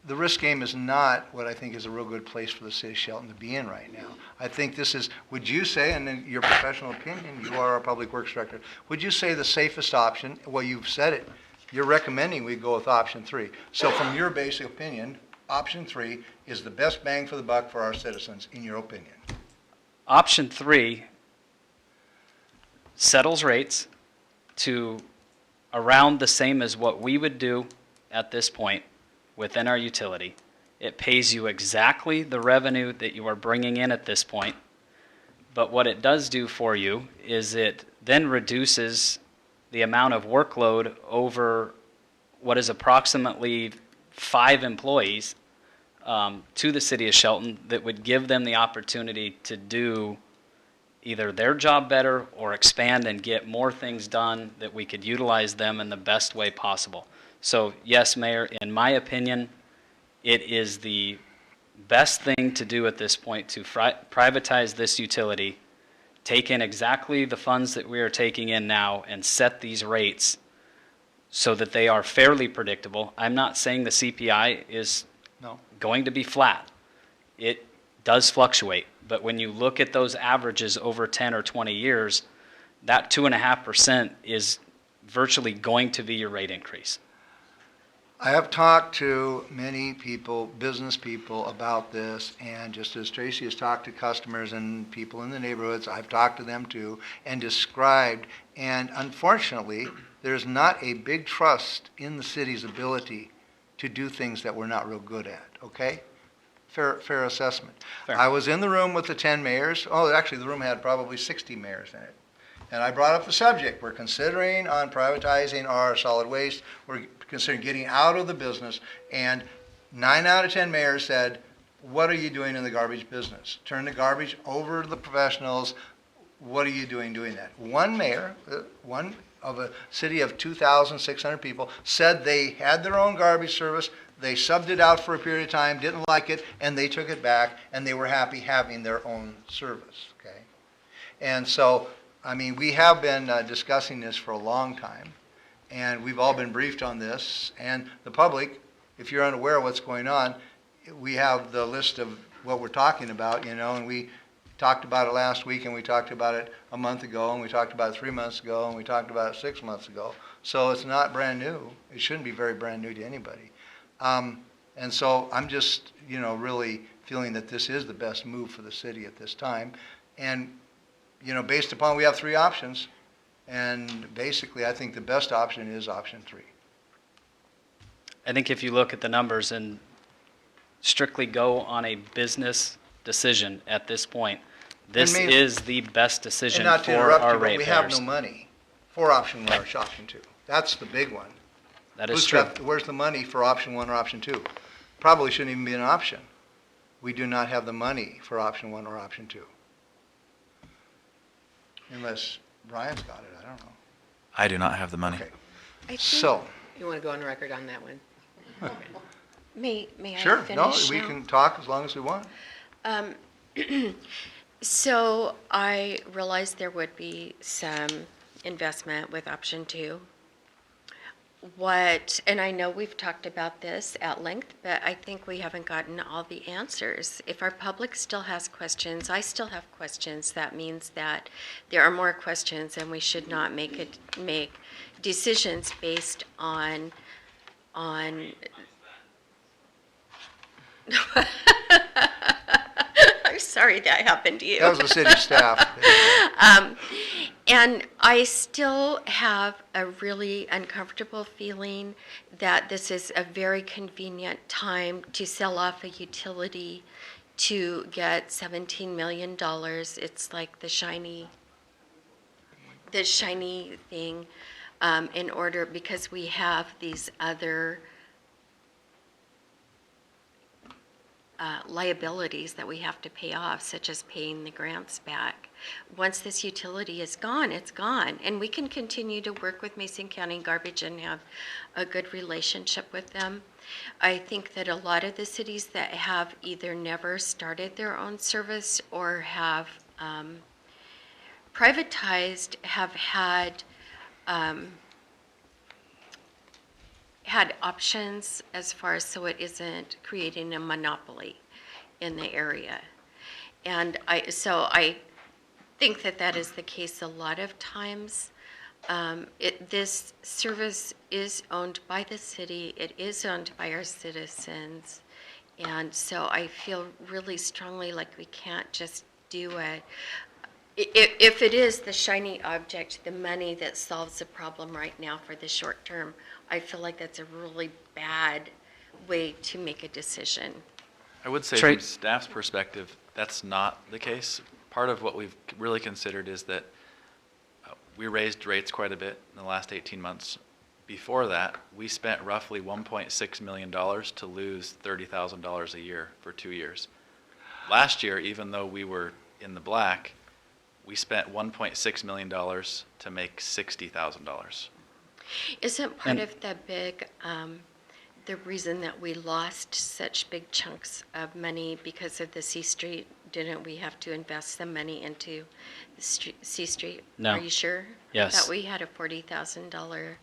the risk game is not what I think is a real good place for the city of Shelton to be in right now. I think this is, would you say, and in your professional opinion, you are our public works director, would you say the safest option, well, you've said it, you're recommending we go with option three. So from your basic opinion, option three is the best bang for the buck for our citizens, in your opinion. Option three settles rates to around the same as what we would do at this point within our utility. It pays you exactly the revenue that you are bringing in at this point, but what it does do for you is it then reduces the amount of workload over what is approximately 5 employees to the city of Shelton that would give them the opportunity to do either their job better or expand and get more things done that we could utilize them in the best way possible. So yes, Mayor, in my opinion, it is the best thing to do at this point to privatize this utility, take in exactly the funds that we are taking in now and set these rates so that they are fairly predictable. I'm not saying the CPI is going to be flat. It does fluctuate, but when you look at those averages over 10 or 20 years, that 2.5% is virtually going to be your rate increase. I have talked to many people, business people, about this, and just as Tracy has talked to customers and people in the neighborhoods, I've talked to them too, and described, and unfortunately, there's not a big trust in the city's ability to do things that we're not real good at, okay? Fair assessment. Fair. I was in the room with the 10 mayors. Oh, actually, the room had probably 60 mayors in it. And I brought up the subject. We're considering on privatizing our solid waste. We're considering getting out of the business. And 9 out of 10 mayors said, what are you doing in the garbage business? Turn the garbage over to the professionals. What are you doing that? One mayor, one of a city of 2,600 people, said they had their own garbage service. They subbed it out for a period of time, didn't like it, and they took it back, and they were happy having their own service, okay? And so, I mean, we have been discussing this for a long time, and we've all been briefed on this, and the public, if you're unaware of what's going on, we have the list of what we're talking about, you know, and we talked about it last week, and we talked about it a month ago, and we talked about it 3 months ago, and we talked about it 6 months ago. So it's not brand new. It shouldn't be very brand new to anybody. And so I'm just, you know, really feeling that this is the best move for the city at this time. And, you know, based upon, we have 3 options, and basically I think the best option is option 3. I think if you look at the numbers and strictly go on a business decision at this point, this is the best decision And not to for interrupt our you, but we have ratepayers. no money for option 1 or option 2. That's the big one. That is true. Where's the money for option 1 or option 2? Probably shouldn't even be an option. We do not have the money for option 1 or option 2. Unless Brian's got it, I don't know. I do not have the money. Okay. I think, So, You want to go on record on that one? may I sure, no, finish we now? can talk as long as we want. So I realized there would be some investment with option two. And I know we've talked about this at length, but I think we haven't gotten all the answers. If our public still has questions, I still have questions, that means that there are more questions and we should not make decisions based on I'm sorry that happened to you. That was the city staff. And I still have a really uncomfortable feeling that this is a very convenient time to sell off a utility to get $17 million. It's like the shiny thing in order, because we have these other liabilities that we have to pay off, such as paying the grants back. Once this utility is gone, it's gone. And we can continue to work with Mason County Garbage and have a good relationship with them. I think that a lot of the cities that have either never started their own service or have privatized have had options as far as so it isn't creating a monopoly in the area. And I think that is the case a lot of times. This service is owned by the city, it is owned by our citizens, and so I feel really strongly like we can't just do it. If it is the shiny object, the money that solves the problem right now for the short term, I feel like that's a really bad way to make a decision. I would say Trey- from staff's perspective, that's not the case. Part of what we've really considered is that we raised rates quite a bit in the last 18 months. Before that, we spent roughly $1.6 million to lose $30,000 a year for 2 years. Last year, even though we were in the black, we spent $1.6 million to make $60,000. Isn't part of the reason that we lost such big chunks of money because of the C Street? Didn't we have to invest some money into the C Street? No. Are you sure? Yes. I thought we had a $40,000.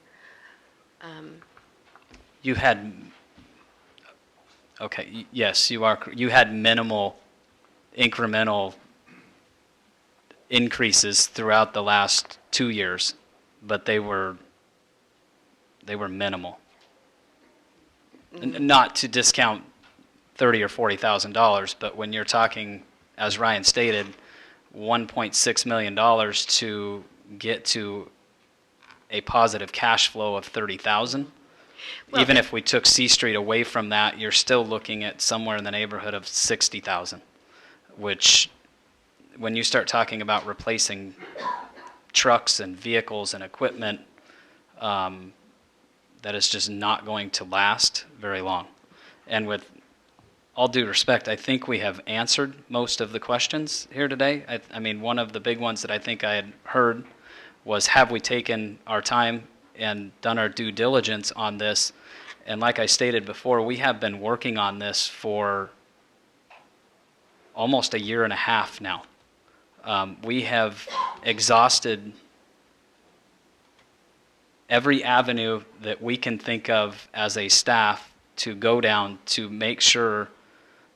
You had, yes, you are, you had minimal incremental increases throughout the last 2 years, but they were minimal. Not to discount $30,000 or $40,000, but when you're talking, as Ryan stated, $1.6 million to get to a positive cash flow of $30,000. Well, Even if we took C Street away from that, you're still looking at somewhere in the neighborhood of $60,000, which, when you start talking about replacing trucks and vehicles and equipment, that is just not going to last very long. And with all due respect, I think we have answered most of the questions here today. I mean, one of the big ones that I think I had heard was, have we taken our time and done our due diligence on this? And like I stated before, we have been working on this for almost a year and a half now. We have exhausted every avenue that we can think of as a staff to go down to make sure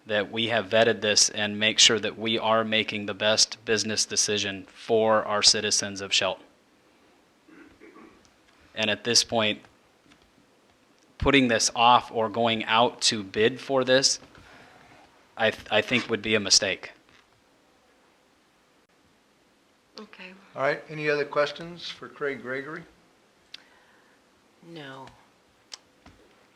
that we have vetted this and make sure that we are making the best business decision for our citizens of Shelton. And at this point, putting this off or going out to bid for this, I think would be a mistake. Okay. All right, any other questions for Craig Gregory? No.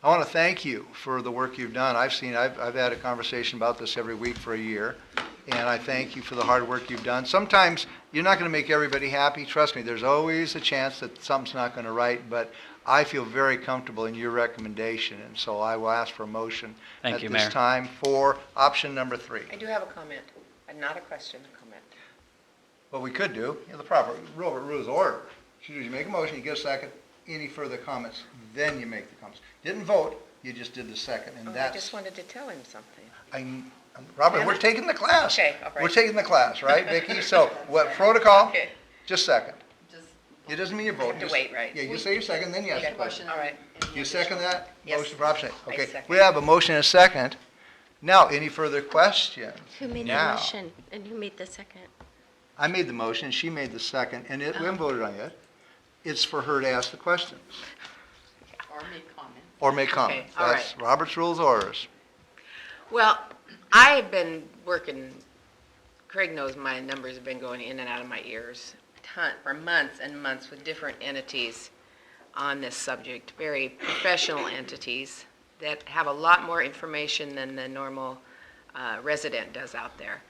I want to thank you for the work you've done. I've had a conversation about this every week for a year, and I thank you for the hard work you've done. Sometimes you're not going to make everybody happy. Trust me, there's always a chance that something's not going to right, but I feel very comfortable in your recommendation, and so I will ask for a motion Thank at you, this Mayor. time for option number 3. I do have a comment, not a question, a comment. What we could do, the proper rules of order. You make a motion, you get a second, any further comments, then you make the comments. Didn't vote, you just did the second, and Oh, I that's, just wanted to tell him something. Robert, we're taking the class. Okay, all right. We're taking the class, right, Vicki? So, what protocol? Okay. Just second. Just It doesn't mean you vote. to just- wait, right? Yeah, you say your second, then yes. Okay. question. All right. You second that? Yes. Motion for option A. I Okay, second. we have a motion and a second. Now, any further questions? Who made the Now. motion and who made the second? I made the motion, she made the second, and we haven't voted on it yet. It's for her to ask the questions or make comment. or make comments. all right. That's Robert's Rules of Orders. Well, I've been working, Craig knows my numbers have been going in and out of my ears for months and months with different entities on this subject, very professional entities that have a lot more information than the normal resident does out there.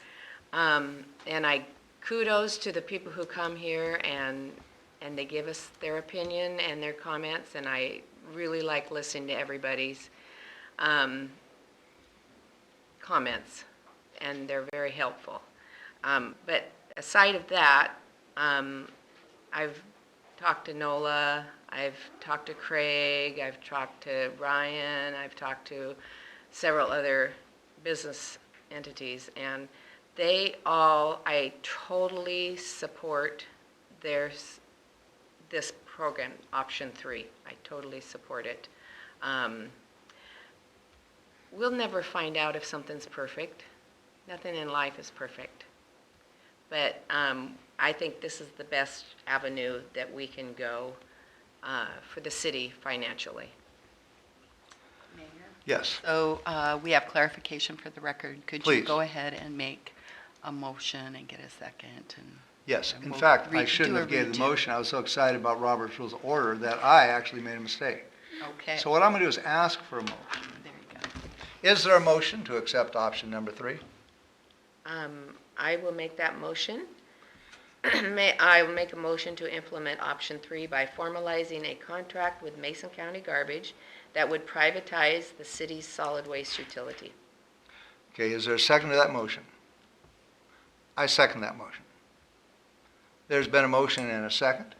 And I kudos to the people who come here and they give us their opinion and their comments, and I really like listening to everybody's comments, and they're very helpful. But aside of that, I've talked to Nola, I've talked to Craig, I've talked to Ryan, I've talked to several other business entities, and they all, I totally support this program, option 3. I totally support it. We'll never find out if something's perfect. Nothing in life is perfect. But I think this is the best avenue that we can go for the city financially. Mayor? Yes. So we have clarification for the record. Could you Please. go ahead and make a motion and get a second? Yes. and In we'll fact, I do shouldn't a have gave the redo. motion. I was so excited about Robert's Rules of Order that I actually made a mistake. Okay, So what I'm going to do is ask for a motion. there you go. Is there a motion to accept option number 3? I will make that motion. I will make a motion to implement option 3 by formalizing a contract with Mason County Garbage that would privatize the city's solid waste utility. Okay, is there a second to that motion? I second that motion. There's been a motion and a second.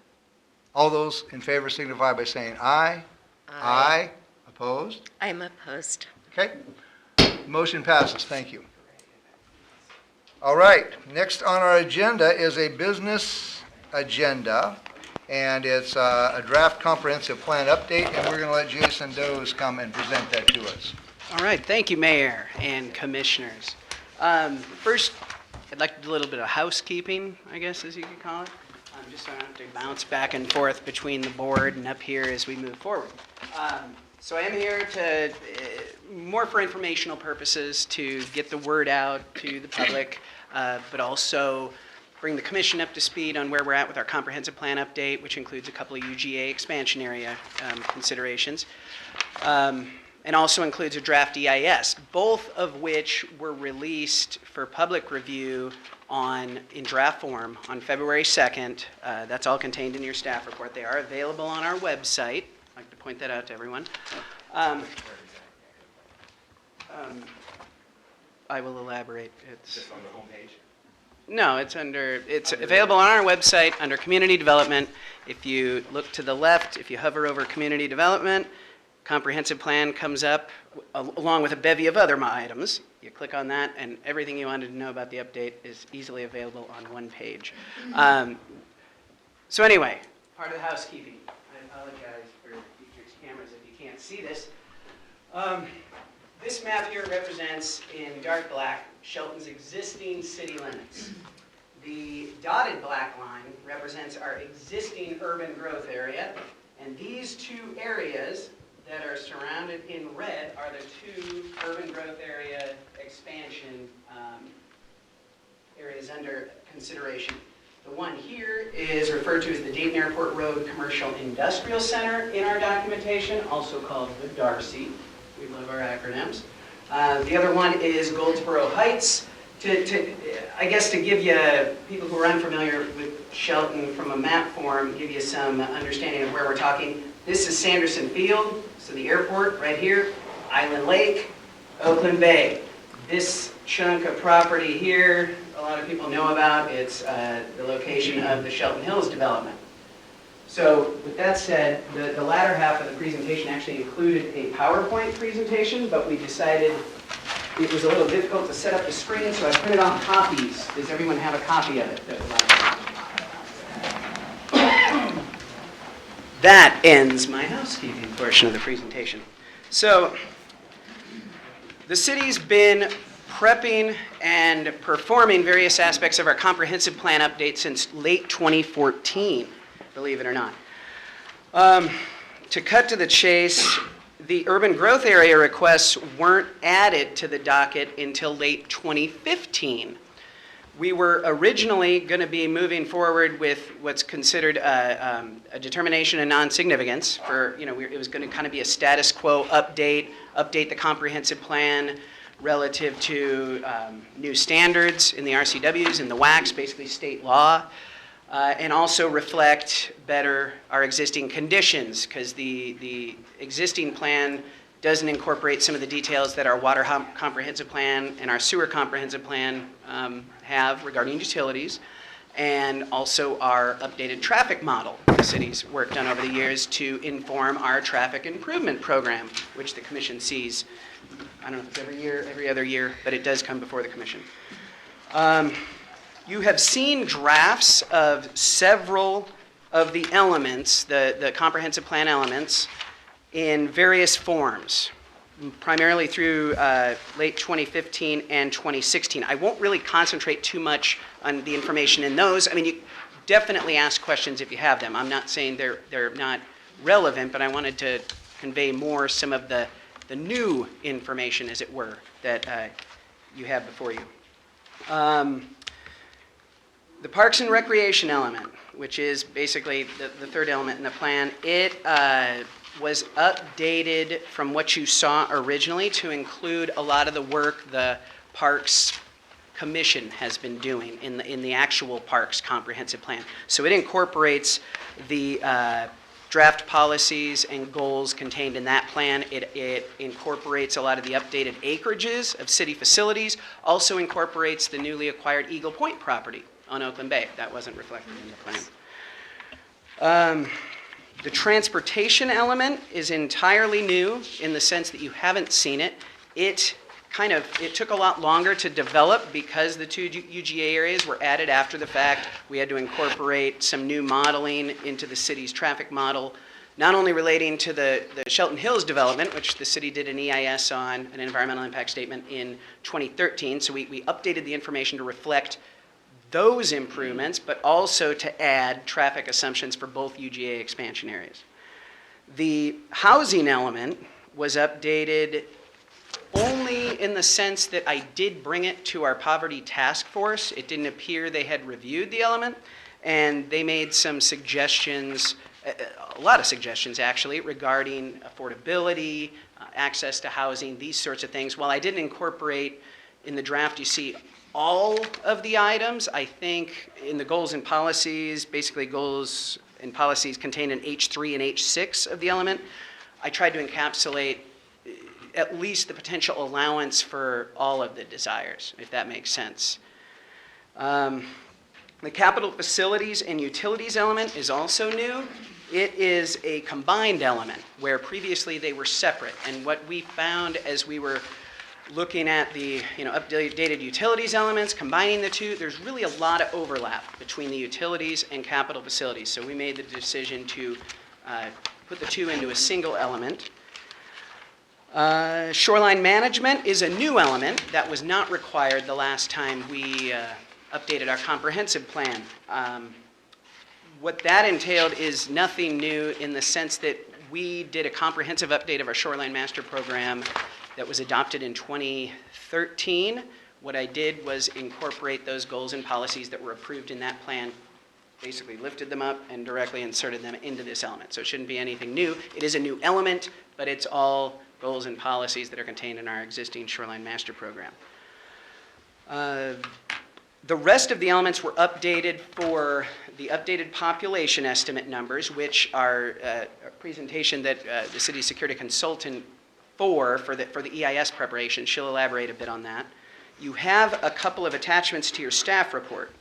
All those in favor signify by saying aye. Aye. Opposed? I'm opposed. Okay. Motion passes. Thank you. All right, next on our agenda is a business agenda, and it's a draft comprehensive plan update, and we're going to let Jason Does come and present that to us. All right, thank you, Mayor and Commissioners. First, I'd like to do a little bit of housekeeping, I guess, as you could call it, just so I don't have to bounce back and forth between the board and up here as we move forward. So I am here to, more for informational purposes, to get the word out to the public, but also bring the commission up to speed on where we're at with our comprehensive plan update, which includes a couple of UGA expansion area considerations, and also includes a draft EIS, both of which were released for public review in draft form on February 2nd. That's all contained in your staff report. They are available on our website. I'd like to point that out to everyone. I will elaborate. It's just on the homepage? No, it's available on our website under Community Development. If you look to the left, if you hover over Community Development, Comprehensive Plan comes up along with a bevy of other items. You click on that, and everything you wanted to know about the update is easily available on one page. So anyway, part of the housekeeping. I apologize for your cameras if you can't see this. This map here represents in dark black Shelton's existing city limits. The dotted black line represents our existing urban growth area, and these two areas that are surrounded in red are the two urban growth area expansion areas under consideration. The one here is referred to as the Dayton Airport Road Commercial Industrial Center in our documentation, also called the Darcy. We love our acronyms. The other one is Goldsboro Heights. I guess to give you, people who are unfamiliar with Shelton from a map form, give you some understanding of where we're talking. This is Sanderson Field, so the airport right here, Island Lake, Oakland Bay. This chunk of property here, a lot of people know about. It's the location of the Shelton Hills development. So with that said, the latter half of the presentation actually included a PowerPoint presentation, but we decided it was a little difficult to set up the screen, so I printed off copies. Does everyone have a copy of it? That ends my housekeeping portion of the presentation. So the city's been prepping and performing various aspects of our comprehensive plan update since late 2014, believe it or not. To cut to the chase, the urban growth area requests weren't added to the docket until late 2015. We were originally going to be moving forward with what's considered a determination of non-significance. It was going to kind of be a status quo update the comprehensive plan relative to new standards in the RCWs and the WACs, basically state law, and also reflect better our existing conditions, because the existing plan doesn't incorporate some of the details that our water comprehensive plan and our sewer comprehensive plan have regarding utilities, and also our updated traffic model the city's worked on over the years to inform our traffic improvement program, which the commission sees, I don't know if it's every year, every other year, but it does come before the commission. You have seen drafts of several of the elements, the comprehensive plan elements, in various forms, primarily through late 2015 and 2016. I won't really concentrate too much on the information in those. I mean, you definitely ask questions if you have them. I'm not saying they're not relevant, but I wanted to convey more some of the new information, as it were, that you have before you. The Parks and Recreation element, which is basically the third element in the plan, it was updated from what you saw originally to include a lot of the work the Parks Commission has been doing in the actual Parks Comprehensive Plan. So it incorporates the draft policies and goals contained in that plan. It incorporates a lot of the updated acreages of city facilities, also incorporates the newly acquired Eagle Point property on Oakland Bay. That wasn't reflected in the plan. The transportation element is entirely new in the sense that you haven't seen it. It took a lot longer to develop because the two UGA areas were added after the fact. We had to incorporate some new modeling into the city's traffic model, not only relating to the Shelton Hills development, which the city did an EIS on, an environmental impact statement, in 2013. So we updated the information to reflect those improvements, but also to add traffic assumptions for both UGA expansion areas. The housing element was updated only in the sense that I did bring it to our poverty task force. It didn't appear they had reviewed the element, and they made some suggestions, a lot of suggestions actually, regarding affordability, access to housing, these sorts of things. While I didn't incorporate in the draft, you see all of the items, I think in the goals and policies, basically goals and policies contained in H3 and H6 of the element, I tried to encapsulate at least the potential allowance for all of the desires, if that makes sense. The capital facilities and utilities element is also new. It is a combined element where previously they were separate. And what we found as we were looking at the updated utilities elements, combining the two, there's really a lot of overlap between the utilities and capital facilities. So we made the decision to put the two into a single element. Shoreline management is a new element that was not required the last time we updated our comprehensive plan. What that entailed is nothing new in the sense that we did a comprehensive update of our shoreline master program that was adopted in 2013. What I did was incorporate those goals and policies that were approved in that plan, basically lifted them up and directly inserted them into this element. So it shouldn't be anything new. It is a new element, but it's all goals and policies that are contained in our existing shoreline master program. The rest of the elements were updated for the updated population estimate numbers, which are a presentation that the city secured a consultant for the EIS preparation. She'll elaborate a bit on that. You have a couple of attachments to your staff report.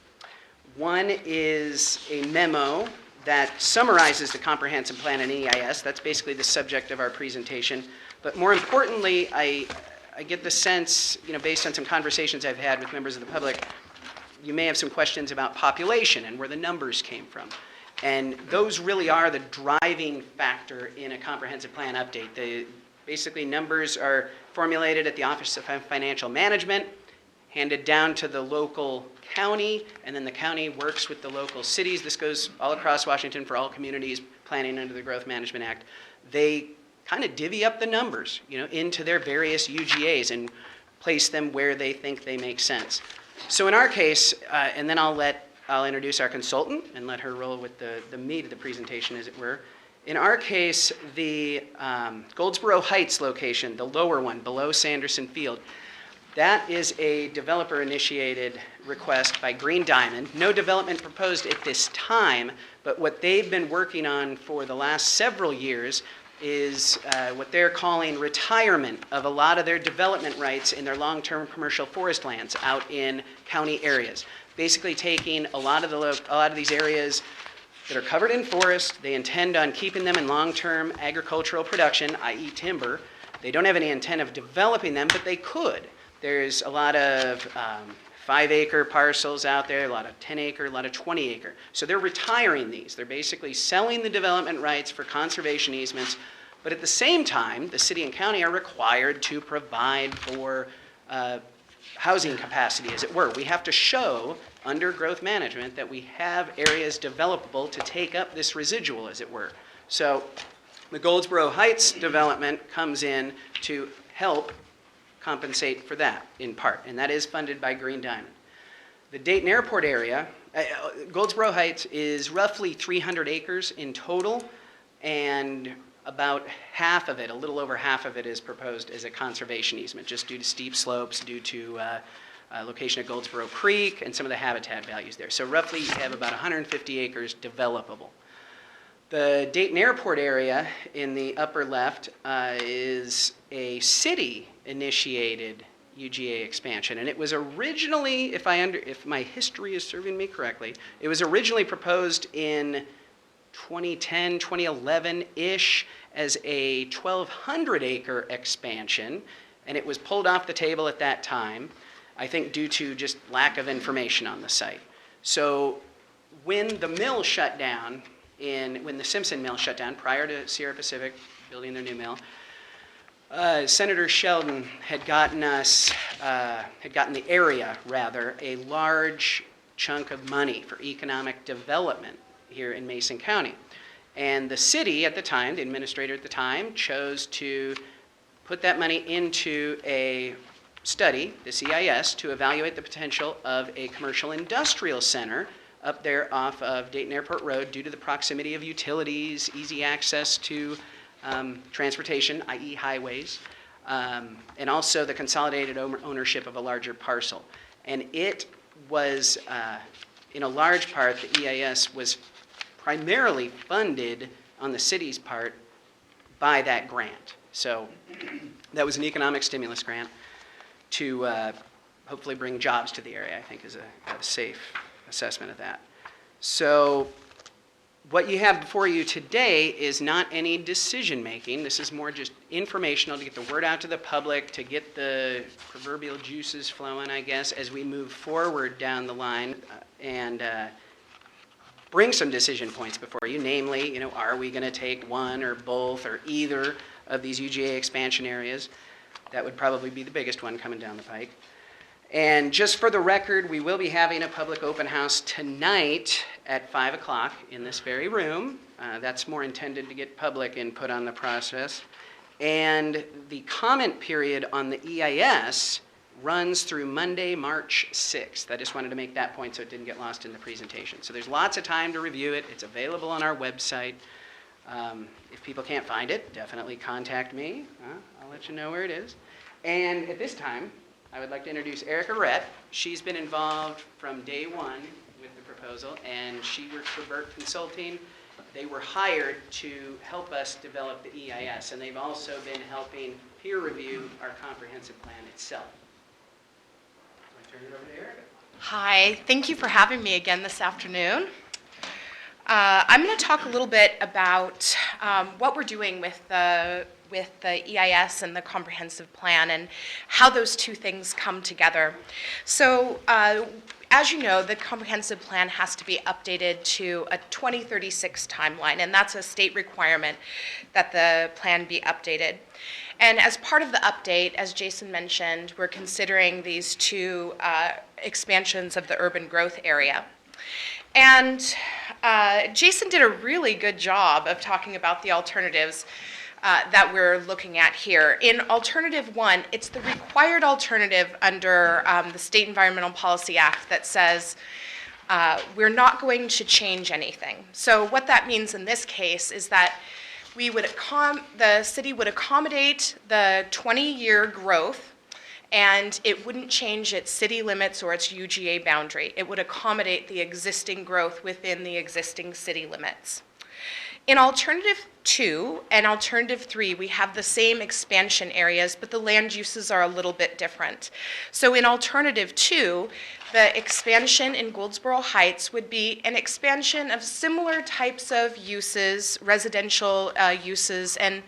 One is a memo that summarizes the comprehensive plan and EIS. That's basically the subject of our presentation. But more importantly, I get the sense, based on some conversations I've had with members of the public, you may have some questions about population and where the numbers came from. And those really are the driving factor in a comprehensive plan update. Basically, numbers are formulated at the Office of Financial Management, handed down to the local county, and then the county works with the local cities. This goes all across Washington for all communities planning under the Growth Management Act. They kind of divvy up the numbers, into their various UGAs and place them where they think they make sense. So in our case, and then I'll introduce our consultant and let her roll with the meat of the presentation, as it were. In our case, the Goldsboro Heights location, the lower one below Sanderson Field, that is a developer-initiated request by Green Diamond. No development proposed at this time, but what they've been working on for the last several years is what they're calling retirement of a lot of their development rights in their long-term commercial forest lands out in county areas. Basically taking a lot of these areas that are covered in forest, they intend on keeping them in long-term agricultural production, i.e. timber. They don't have any intent of developing them, but they could. There's a lot of 5-acre parcels out there, a lot of 10-acre, a lot of 20-acre. So they're retiring these. They're basically selling the development rights for conservation easements, but at the same time, the city and county are required to provide for housing capacity, as it were. We have to show under growth management that we have areas developable to take up this residual, as it were. So the Goldsboro Heights development comes in to help compensate for that in part, and that is funded by Green Diamond. The Dayton Airport area, Goldsboro Heights is roughly 300 acres in total, and about half of it, a little over half of it, is proposed as a conservation easement, just due to steep slopes, due to location at Goldsboro Creek, and some of the habitat values there. So roughly you have about 150 acres developable. The Dayton Airport area in the upper left is a city-initiated UGA expansion, and it was originally, if my history is serving me correctly, it was originally proposed in 2010, 2011-ish as a 1,200-acre expansion, and it was pulled off the table at that time, I think due to just lack of information on the site. So when the mill shut down, when the Simpson mill shut down prior to Sierra Pacific building their new mill, Senator Shelton had gotten the area, a large chunk of money for economic development here in Mason County. And the city at the time, the administrator at the time, chose to put that money into a study, the CIS, to evaluate the potential of a commercial industrial center up there off of Dayton Airport Road due to the proximity of utilities, easy access to transportation, i.e. highways, and also the consolidated ownership of a larger parcel. And it was, in a large part, the EIS was primarily funded on the city's part by that grant. So that was an economic stimulus grant to hopefully bring jobs to the area, I think is a safe assessment of that. So what you have before you today is not any decision making. This is more just informational to get the word out to the public, to get the proverbial juices flowing, I guess, as we move forward down the line and bring some decision points before you. Namely, are we going to take one or both or either of these UGA expansion areas? That would probably be the biggest one coming down the pike. And just for the record, we will be having a public open house tonight at 5 o'clock in this very room. That's more intended to get public input on the process. And the comment period on the EIS runs through Monday, March 6th. I just wanted to make that point so it didn't get lost in the presentation. So there's lots of time to review it. It's available on our website. If people can't find it, definitely contact me. I'll let you know where it is. And at this time, I would like to introduce Erica Rett. She's been involved from day one with the proposal, and she works for Burt Consulting. They were hired to help us develop the EIS, and they've also been helping peer review our comprehensive plan itself. So I turn it over to Erica. Hi, thank you for having me again this afternoon. I'm going to talk a little bit about what we're doing with the EIS and the comprehensive plan and how those two things come together. So as you know, the comprehensive plan has to be updated to a 2036 timeline, and that's a state requirement that the plan be updated. And as part of the update, as Jason mentioned, we're considering these two expansions of the urban growth area. And Jason did a really good job of talking about the alternatives that we're looking at here. In Alternative 1, it's the required alternative under the State Environmental Policy Act that says we're not going to change anything. So what that means in this case is that the city would accommodate the 20-year growth, and it wouldn't change its city limits or its UGA boundary. It would accommodate the existing growth within the existing city limits. In Alternative 2 and Alternative 3, we have the same expansion areas, but the land uses are a little bit different. So in Alternative 2, the expansion in Goldsboro Heights would be an expansion of similar types of uses, residential uses, and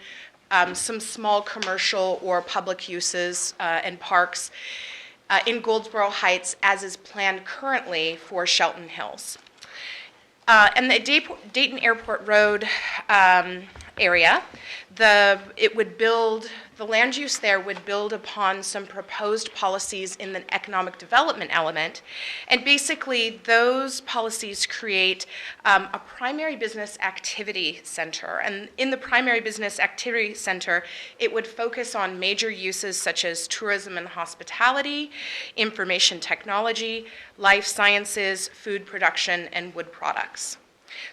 some small commercial or public uses and parks in Goldsboro Heights, as is planned currently for Shelton Hills. And the Dayton Airport Road area, the land use there would build upon some proposed policies in the economic development element. And basically, those policies create a primary business activity center. And in the primary business activity center, it would focus on major uses such as tourism and hospitality, information technology, life sciences, food production, and wood products.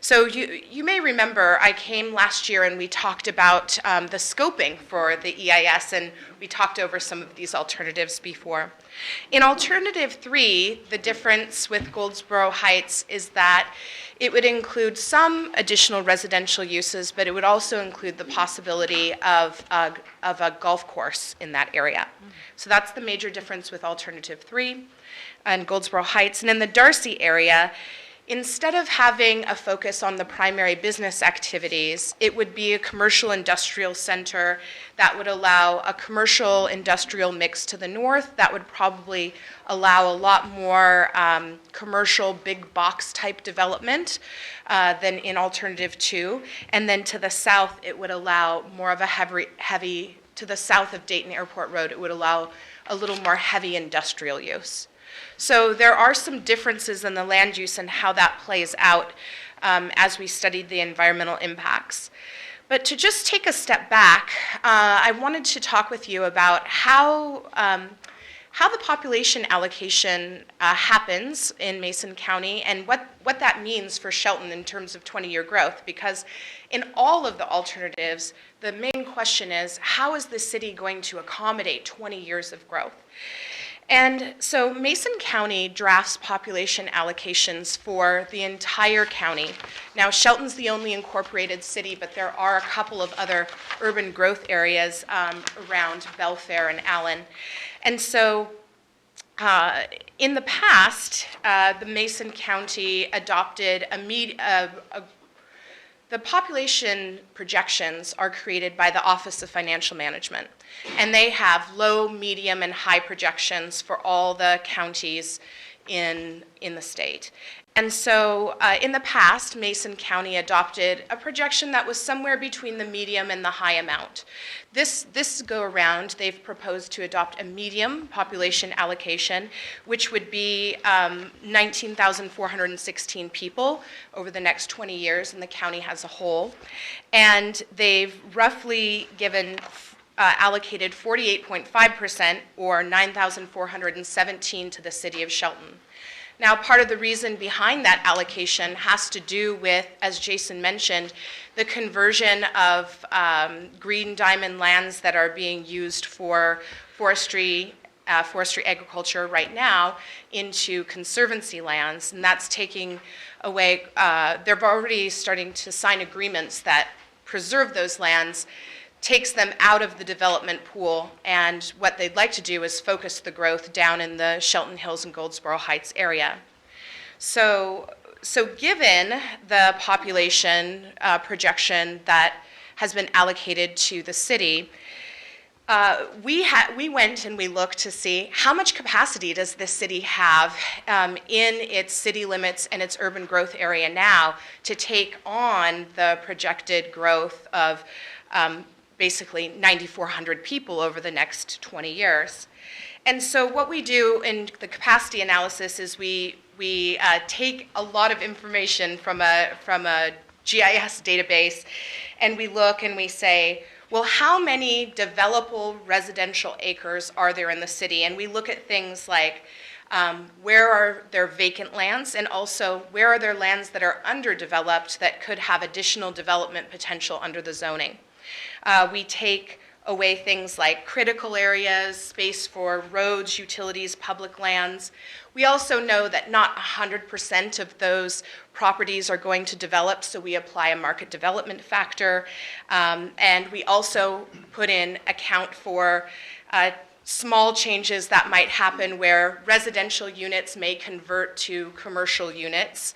So you may remember I came last year and we talked about the scoping for the EIS, and we talked over some of these alternatives before. In Alternative 3, the difference with Goldsboro Heights is that it would include some additional residential uses, but it would also include the possibility of a golf course in that area. So that's the major difference with Alternative 3 and Goldsboro Heights. And in the Darcy area, instead of having a focus on the primary business activities, it would be a commercial industrial center that would allow a commercial industrial mix to the north that would probably allow a lot more commercial big box type development than in Alternative 2. And then to the south, it would allow more of a heavy, to the south of Dayton Airport Road, it would allow a little more heavy industrial use. So there are some differences in the land use and how that plays out as we studied the environmental impacts. But to just take a step back, I wanted to talk with you about how the population allocation happens in Mason County and what that means for Shelton in terms of 20-year growth. Because in all of the alternatives, the main question is, how is the city going to accommodate 20 years of growth? And so Mason County drafts population allocations for the entire county. Now, Shelton's the only incorporated city, but there are a couple of other urban growth areas around Belfair and Allen. And so in the past, the Mason County adopted the population projections are created by the Office of Financial Management, and they have low, medium, and high projections for all the counties in the state. And so in the past, Mason County adopted a projection that was somewhere between the medium and the high amount. This go around, they've proposed to adopt a medium population allocation, which would be 19,416 people over the next 20 years in the county as a whole. And they've roughly allocated 48.5%, or 9,417, to the city of Shelton. Now, part of the reason behind that allocation has to do with, as Jason mentioned, the conversion of green diamond lands that are being used for forestry agriculture right now into conservancy lands, and that's taking away, they're already starting to sign agreements that preserve those lands, takes them out of the development pool, and what they'd like to do is focus the growth down in the Shelton Hills and Goldsboro Heights area. So So given the population projection that has been allocated to the city, we went and we looked to see how much capacity does this city have in its city limits and its urban growth area now to take on the projected growth of basically 9,400 people over the next 20 years. And so what we do in the capacity analysis is we take a lot of information from a GIS database, and we look and we say, well, how many developable residential acres are there in the city? And we look at things like where are there vacant lands, and also where are there lands that are underdeveloped that could have additional development potential under the zoning. We take away things like critical areas, space for roads, utilities, public lands. We also know that not 100% of those properties are going to develop, so we apply a market development factor. And we also put in account for small changes that might happen where residential units may convert to commercial units,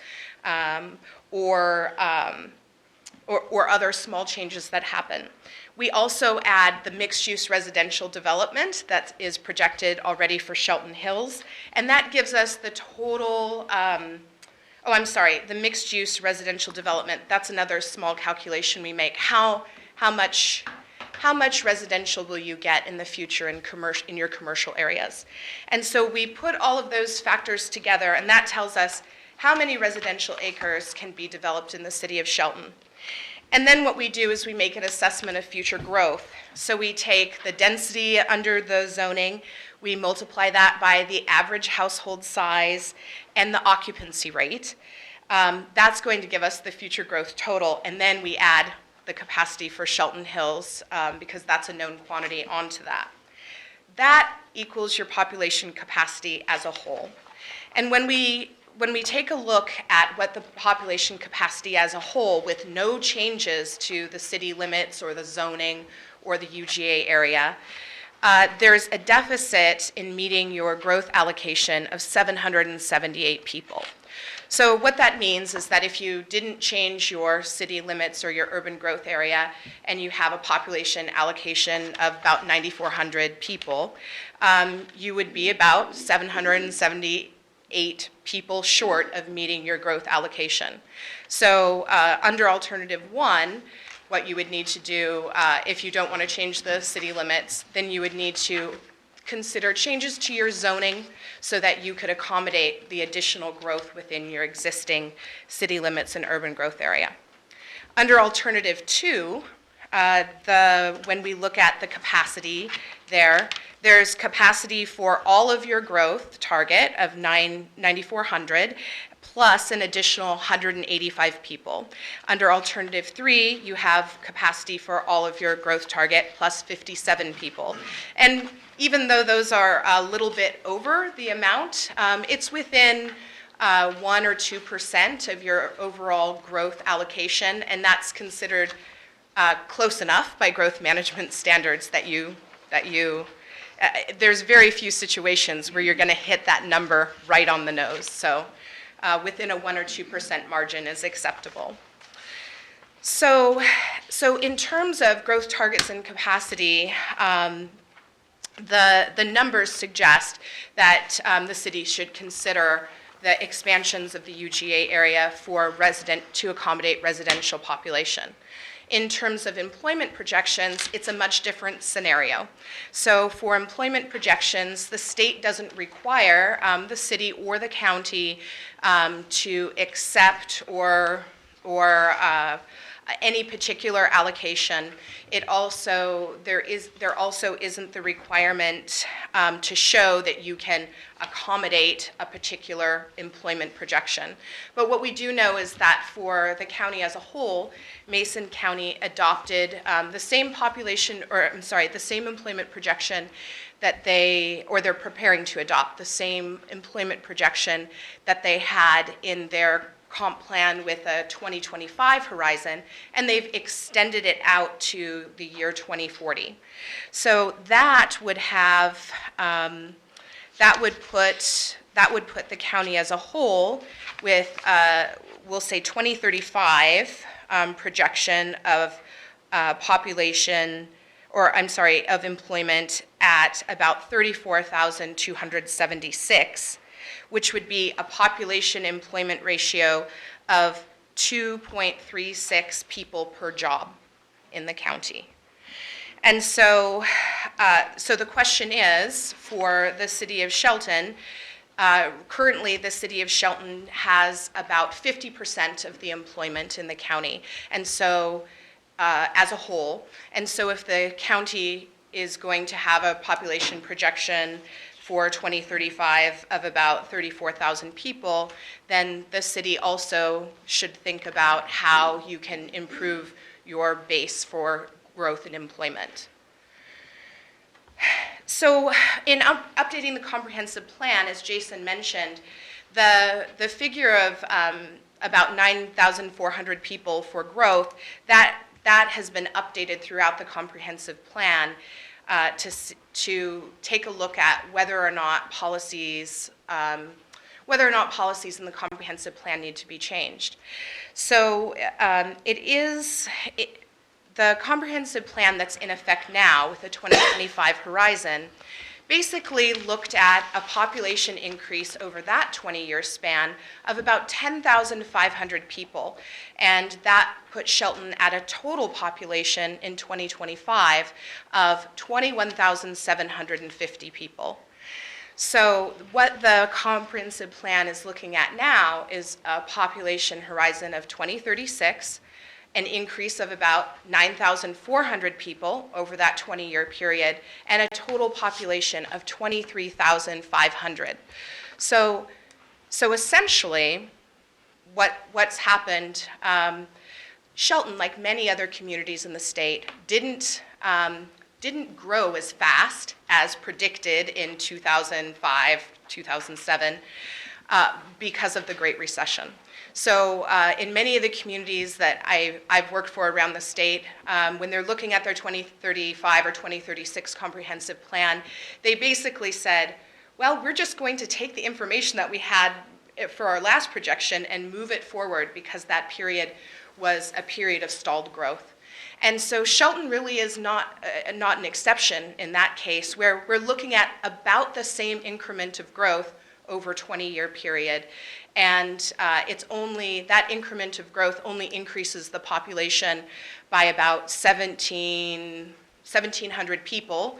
or other small changes that happen. We also add the mixed-use residential development that is projected already for Shelton Hills, and that gives us the total, the mixed-use residential development. That's another small calculation we make. How much residential will you get in the future in your commercial areas? And so we put all of those factors together, and that tells us how many residential acres can be developed in the city of Shelton. And then what we do is we make an assessment of future growth. So we take the density under the zoning, we multiply that by the average household size and the occupancy rate. That's going to give us the future growth total, and then we add the capacity for Shelton Hills because that's a known quantity onto that. That equals your population capacity as a whole. And when we take a look at what the population capacity as a whole with no changes to the city limits or the zoning or the UGA area, there's a deficit in meeting your growth allocation of 778 people. So what that means is that if you didn't change your city limits or your urban growth area and you have a population allocation of about 9,400 people, you would be about 778 people short of meeting your growth allocation. So under alternative one, what you would need to do if you don't want to change the city limits, then you would need to consider changes to your zoning so that you could accommodate the additional growth within your existing city limits and urban growth area. Under alternative two, when we look at the capacity there's capacity for all of your growth target of 9,400 plus an additional 185 people. Under alternative three, you have capacity for all of your growth target plus 57 people. And even though those are a little bit over the amount, it's within 1 or 2% of your overall growth allocation, and that's considered close enough by growth management standards that there's very few situations where you're going to hit that number right on the nose. So within a 1 or 2% margin is acceptable. So in terms of growth targets and capacity, the numbers suggest that the city should consider the expansions of the UGA area to accommodate residential population. In terms of employment projections, it's a much different scenario. So for employment projections, the state doesn't require the city or the county to accept or any particular allocation. There also isn't the requirement to show that you can accommodate a particular employment projection. But what we do know is that for the county as a whole, Mason County adopted the same employment projection that they're preparing to adopt the same employment projection that they had in their comp plan with a 2025 horizon, and they've extended it out to the year 2040. So that would that would put the county as a whole with, we'll say 2035 projection of population, or I'm sorry, of employment at about 34,276, which would be a population employment ratio of 2.36 people per job in the county. And so, so the question is, for the city of Shelton, currently the city of Shelton has about 50% of the employment in the county, and so as a whole. And so if the county is going to have a population projection for 2035 of about 34,000 people, then the city also should think about how you can improve your base for growth and employment. So in updating the comprehensive plan, as Jason mentioned, the figure of about 9,400 people for growth, that has been updated throughout the comprehensive plan to take a look at whether or not policies in the comprehensive plan need to be changed. So the comprehensive plan that's in effect now with the 2025 horizon basically looked at a population increase over that 20-year span of about 10,500 people, and that put Shelton at a total population in 2025 of 21,750 people. So what the comprehensive plan is looking at now is a population horizon of 2036, an increase of about 9,400 people over that 20-year period, and a total population of 23,500. So essentially, what's happened, Shelton, like many other communities in the state, didn't grow as fast as predicted in 2005, 2007, because of the Great Recession. So in many of the communities that I've worked for around the state, when they're looking at their 2035 or 2036 comprehensive plan, they basically said, well, we're just going to take the information that we had for our last projection and move it forward, because that period was a period of stalled growth. And so Shelton really is not an exception in that case, where we're looking at about the same increment of growth over a 20-year period. And that increment of growth only increases the population by about 1,700 people,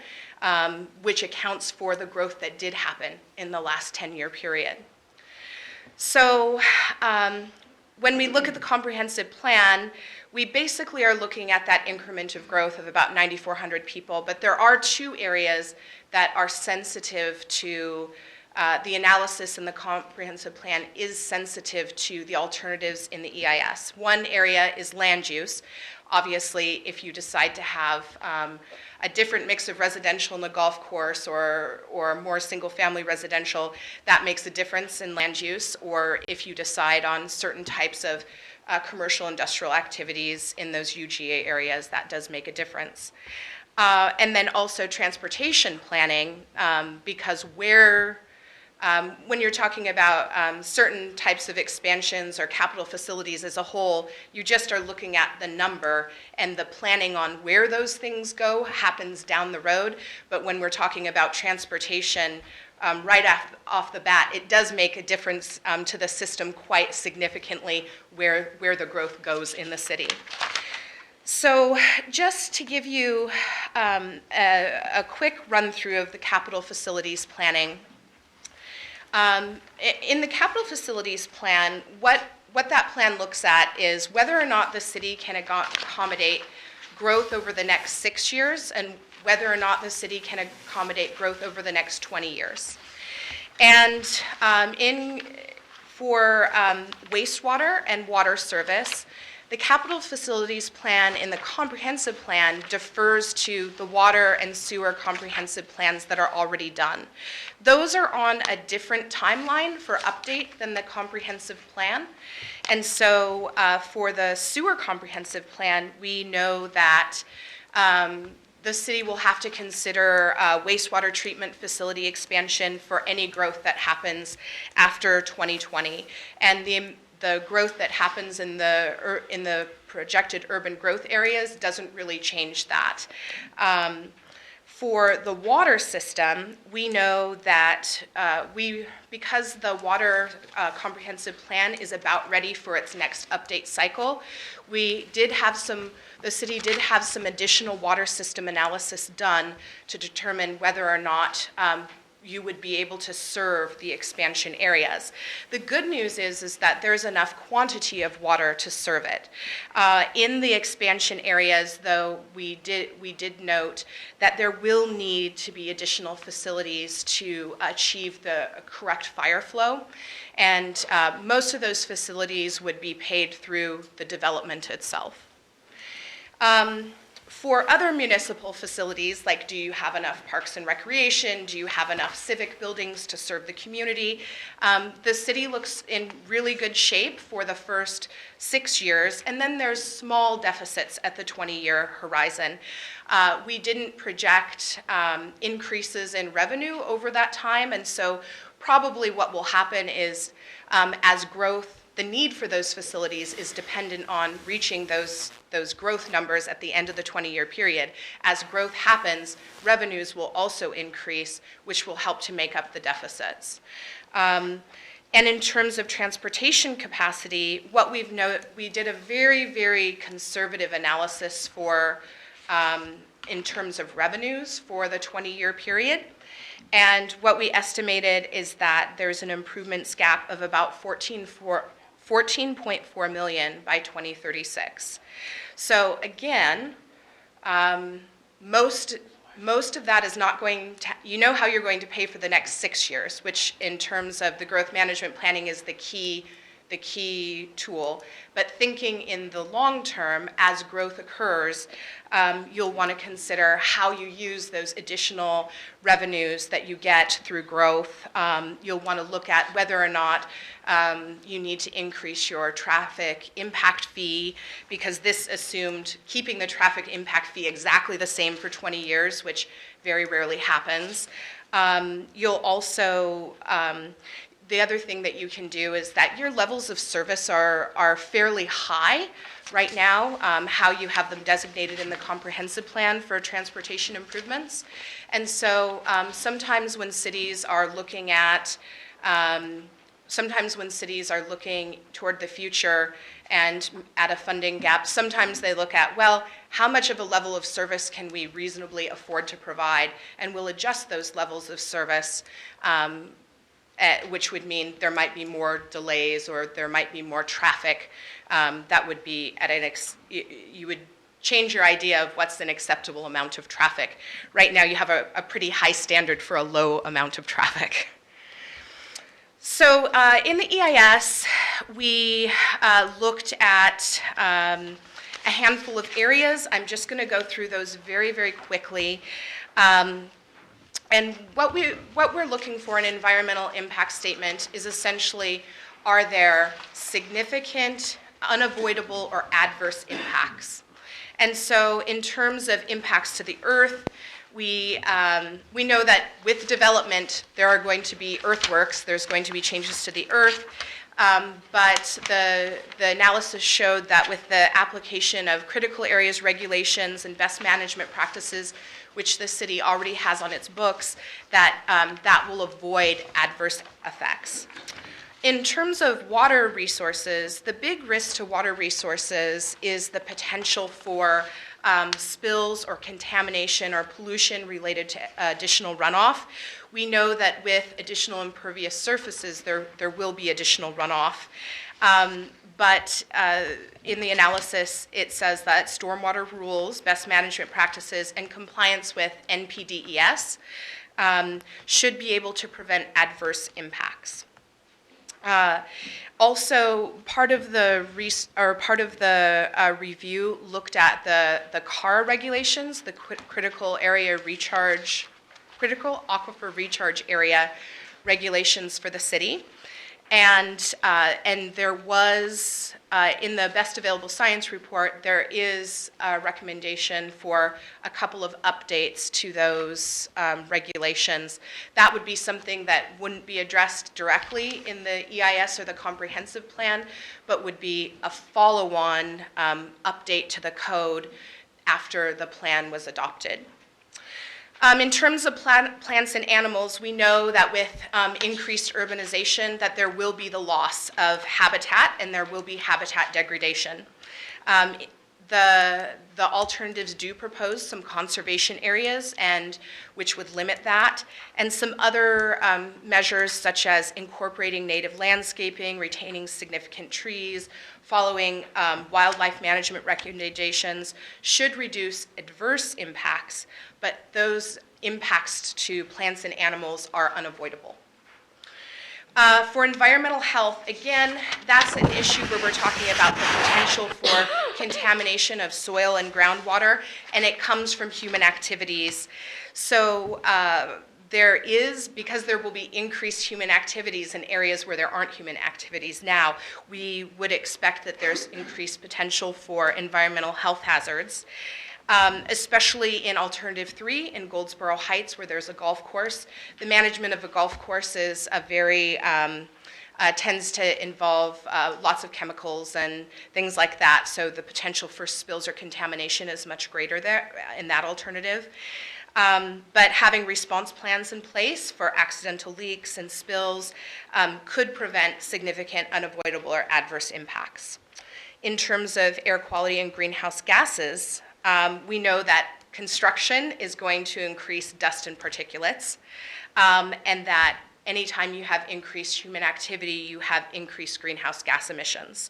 which accounts for the growth that did happen in the last 10-year period. So when we look at the comprehensive plan, we basically are looking at that increment of growth of about 9,400 people, but there are two areas that are sensitive to the analysis in the comprehensive plan is sensitive to the alternatives in the EIS. One area is land use. Obviously, if you decide to have a different mix of residential in the golf course or more single-family residential, that makes a difference in land use. Or if you decide on certain types of commercial industrial activities in those UGA areas, that does make a difference. And then also transportation planning, because when you're talking about certain types of expansions or capital facilities as a whole, you just are looking at the number, and the planning on where those things go happens down the road. But when we're talking about transportation, right off the bat, it does make a difference to the system quite significantly where the growth goes in the city. So just to give you a quick run through of the capital facilities planning. In the capital facilities plan, what that plan looks at is whether or not the city can accommodate growth over the next 6 years, and whether or not the city can accommodate growth over the next 20 years. And for wastewater and water service, the capital facilities plan in the comprehensive plan defers to the water and sewer comprehensive plans that are already done. Those are on a different timeline for update than the comprehensive plan. And so for the sewer comprehensive plan, we know that the city will have to consider wastewater treatment facility expansion for any growth that happens after 2020. And the growth that happens in the projected urban growth areas doesn't really change that. For the water system, we know that because the water comprehensive plan is about ready for its next update cycle, the city did have some additional water system analysis done to determine whether or not you would be able to serve the expansion areas. The good news is that there's enough quantity of water to serve it. In the expansion areas, though, we did note that there will need to be additional facilities to achieve the correct fire flow, and most of those facilities would be paid through the development itself. For other municipal facilities, like do you have enough parks and recreation, do you have enough civic buildings to serve the community, the city looks in really good shape for the first 6 years, and then there's small deficits at the 20-year horizon. We didn't project increases in revenue over that time, and so probably what will happen is as growth, the need for those facilities is dependent on reaching those growth numbers at the end of the 20-year period. As growth happens, revenues will also increase, which will help to make up the deficits. And in terms of transportation capacity, we did a very, very conservative analysis for in terms of revenues for the 20-year period. And what we estimated is that there's an improvements gap of about 14.4 million by 2036. So again, most of that is not going to, you know how you're going to pay for the next 6 years, which in terms of the growth management planning is the key tool. But thinking in the long term, as growth occurs, you'll want to consider how you use those additional revenues that you get through growth. You'll want to look at whether or not you need to increase your traffic impact fee, because this assumed keeping the traffic impact fee exactly the same for 20 years, which very rarely happens. You'll also, the other thing that you can do is that your levels of service are fairly high right now, how you have them designated in the comprehensive plan for transportation improvements. And so sometimes when cities are looking toward the future and at a funding gap, sometimes they look at, well, how much of a level of service can we reasonably afford to provide, and we'll adjust those levels of service, which would mean there might be more delays or there might be more traffic. That would be at you would change your idea of what's an acceptable amount of traffic. Right now you have a pretty high standard for a low amount of traffic. So in the EIS, we looked at a handful of areas. I'm just going to go through those very, very quickly. And what we're looking for in an environmental impact statement is essentially, are there significant, unavoidable, or adverse impacts? And so in terms of impacts to the earth, we know that with development, there are going to be earthworks, there's going to be changes to the earth, but the analysis showed that with the application of critical areas regulations and best management practices, which the city already has on its books, that that will avoid adverse effects. In terms of water resources, the big risk to water resources is the potential for spills or contamination or pollution related to additional runoff. We know that with additional impervious surfaces, there will be additional runoff. But in the analysis, it says that stormwater rules, best management practices, and compliance with NPDES should be able to prevent adverse impacts. Also, part of the review looked at the CAR regulations, the critical aquifer recharge area regulations for the city. And there was, in the best available science report, there is a recommendation for a couple of updates to those regulations. That would be something that wouldn't be addressed directly in the EIS or the comprehensive plan, but would be a follow-on update to the code after the plan was adopted. In terms of plants and animals, we know that with increased urbanization that there will be the loss of habitat and there will be habitat degradation. The alternatives do propose some conservation areas and which would limit that, and some other measures such as incorporating native landscaping, retaining significant trees, following wildlife management recommendations should reduce adverse impacts, but those impacts to plants and animals are unavoidable. For environmental health, again, that's an issue where we're talking about the potential for contamination of soil and groundwater, and it comes from human activities. So because there will be increased human activities in areas where there aren't human activities now, we would expect that there's increased potential for environmental health hazards. Especially in Alternative 3 in Goldsboro Heights, where there's a golf course. The management of a golf course is a very, tends to involve lots of chemicals and things like that, so the potential for spills or contamination is much greater there in that alternative. But having response plans in place for accidental leaks and spills could prevent significant unavoidable or adverse impacts. In terms of air quality and greenhouse gases, we know that construction is going to increase dust and particulates, and that anytime you have increased human activity, you have increased greenhouse gas emissions.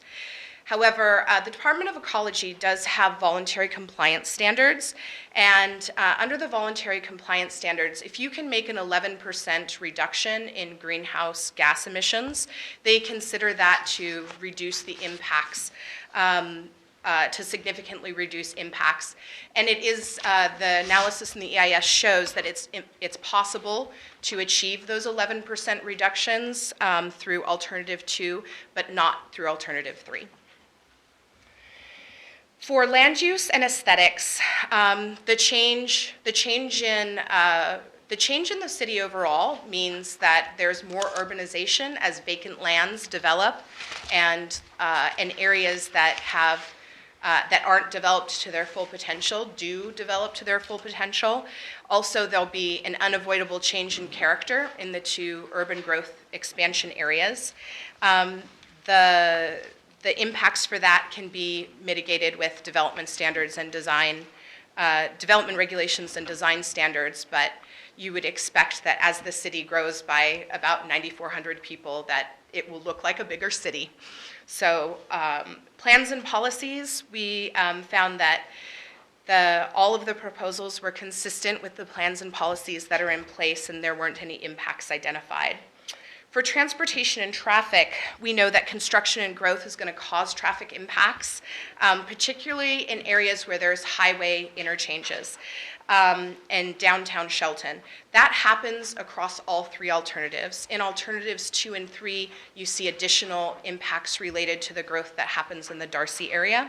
However, the Department of Ecology does have voluntary compliance standards, and under the voluntary compliance standards, if you can make an 11% reduction in greenhouse gas emissions, they consider that to reduce the impacts, to significantly reduce impacts. And it is, the analysis in the EIS shows that it's possible to achieve those 11% reductions through Alternative 2, but not through Alternative 3. For land use and aesthetics, the change in the city overall means that there's more urbanization as vacant lands develop, and areas that have that aren't developed to their full potential do develop to their full potential. Also, there'll be an unavoidable change in character in the two urban growth expansion areas. The impacts for that can be mitigated with development standards and design, development regulations and design standards, but you would expect that as the city grows by about 9,400 people, that it will look like a bigger city. So plans and policies, we found that all of the proposals were consistent with the plans and policies that are in place, and there weren't any impacts identified. For transportation and traffic, we know that construction and growth is going to cause traffic impacts, particularly in areas where there's highway interchanges and downtown Shelton. That happens across all three alternatives. In Alternatives 2 and 3, you see additional impacts related to the growth that happens in the Darcy area.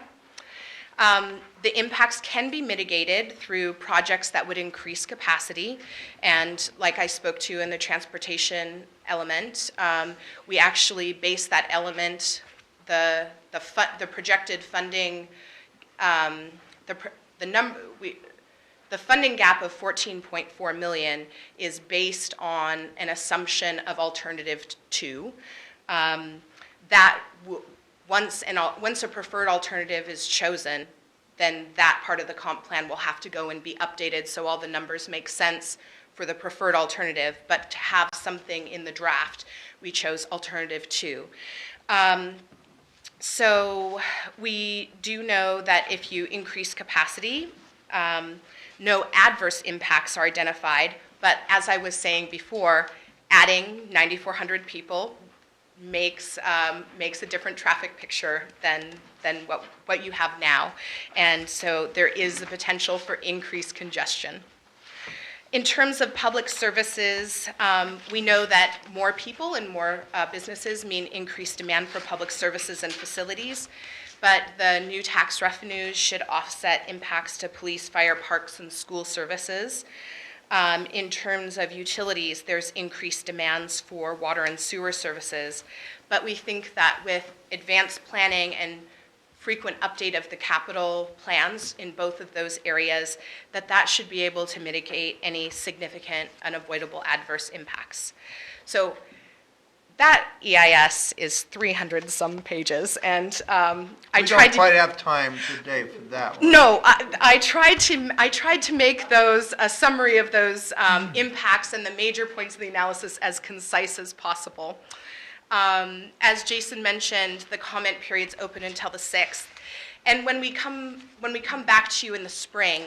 The impacts can be mitigated through projects that would increase capacity, and like I spoke to in the transportation element, we actually base that element, the projected funding, the funding gap of $14.4 million is based on an assumption of Alternative 2. Once a preferred alternative is chosen, then that part of the comp plan will have to go and be updated so all the numbers make sense for the preferred alternative. But to have something in the draft, we chose Alternative 2. So we do know that if you increase capacity, no adverse impacts are identified. But as I was saying before, adding 9,400 people makes a different traffic picture than what you have now, and so there is the potential for increased congestion. In terms of public services, we know that more people and more businesses mean increased demand for public services and facilities, but the new tax revenues should offset impacts to police, fire, parks, and school services. In terms of utilities, there's increased demands for water and sewer services, but we think that with advanced planning and frequent update of the capital plans in both of those areas, that should be able to mitigate any significant unavoidable adverse impacts. So that EIS is 300 some pages, and I We tried don't to. quite have time today for that one. No, I tried to make those a summary of those impacts and the major points of the analysis as concise as possible. As Jason mentioned, the comment period's open until the 6th. And when we come back to you in the spring,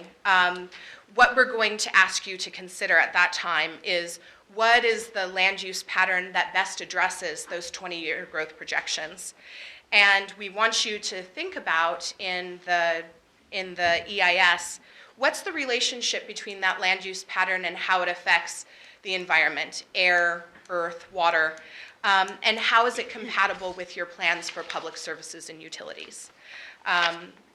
what we're going to ask you to consider at that time is what is the land use pattern that best addresses those 20-year growth projections. And we want you to think about in the EIS, what's the relationship between that land use pattern and how it affects the environment, air, earth, water, and how is it compatible with your plans for public services and utilities?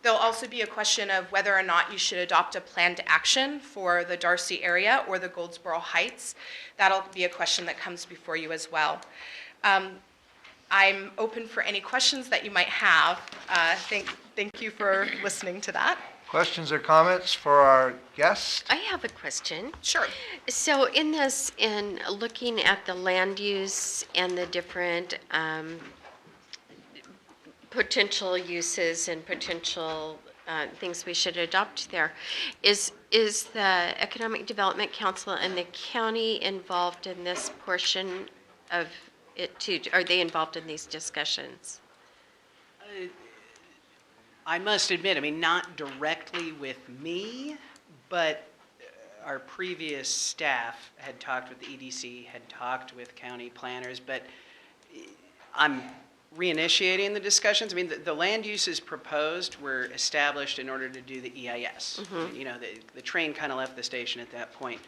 There'll also be a question of whether or not you should adopt a plan to action for the Darcy area or the Goldsboro Heights. That'll be a question that comes before you as well. I'm open for any questions that you might have. Thank you for listening to that. Questions or comments for our guest? I have a question. Sure. So in looking at the land use and the different potential uses and potential things we should adopt there, is the Economic Development Council and the county involved in this portion of it too? Are they involved in these discussions? I must admit, I mean, not directly with me, but our previous staff had talked with the EDC, had talked with county planners, but I'm reinitiating the discussions. I mean, the land uses proposed were established in order to do the EIS. You know, the train kind of left the station at that point.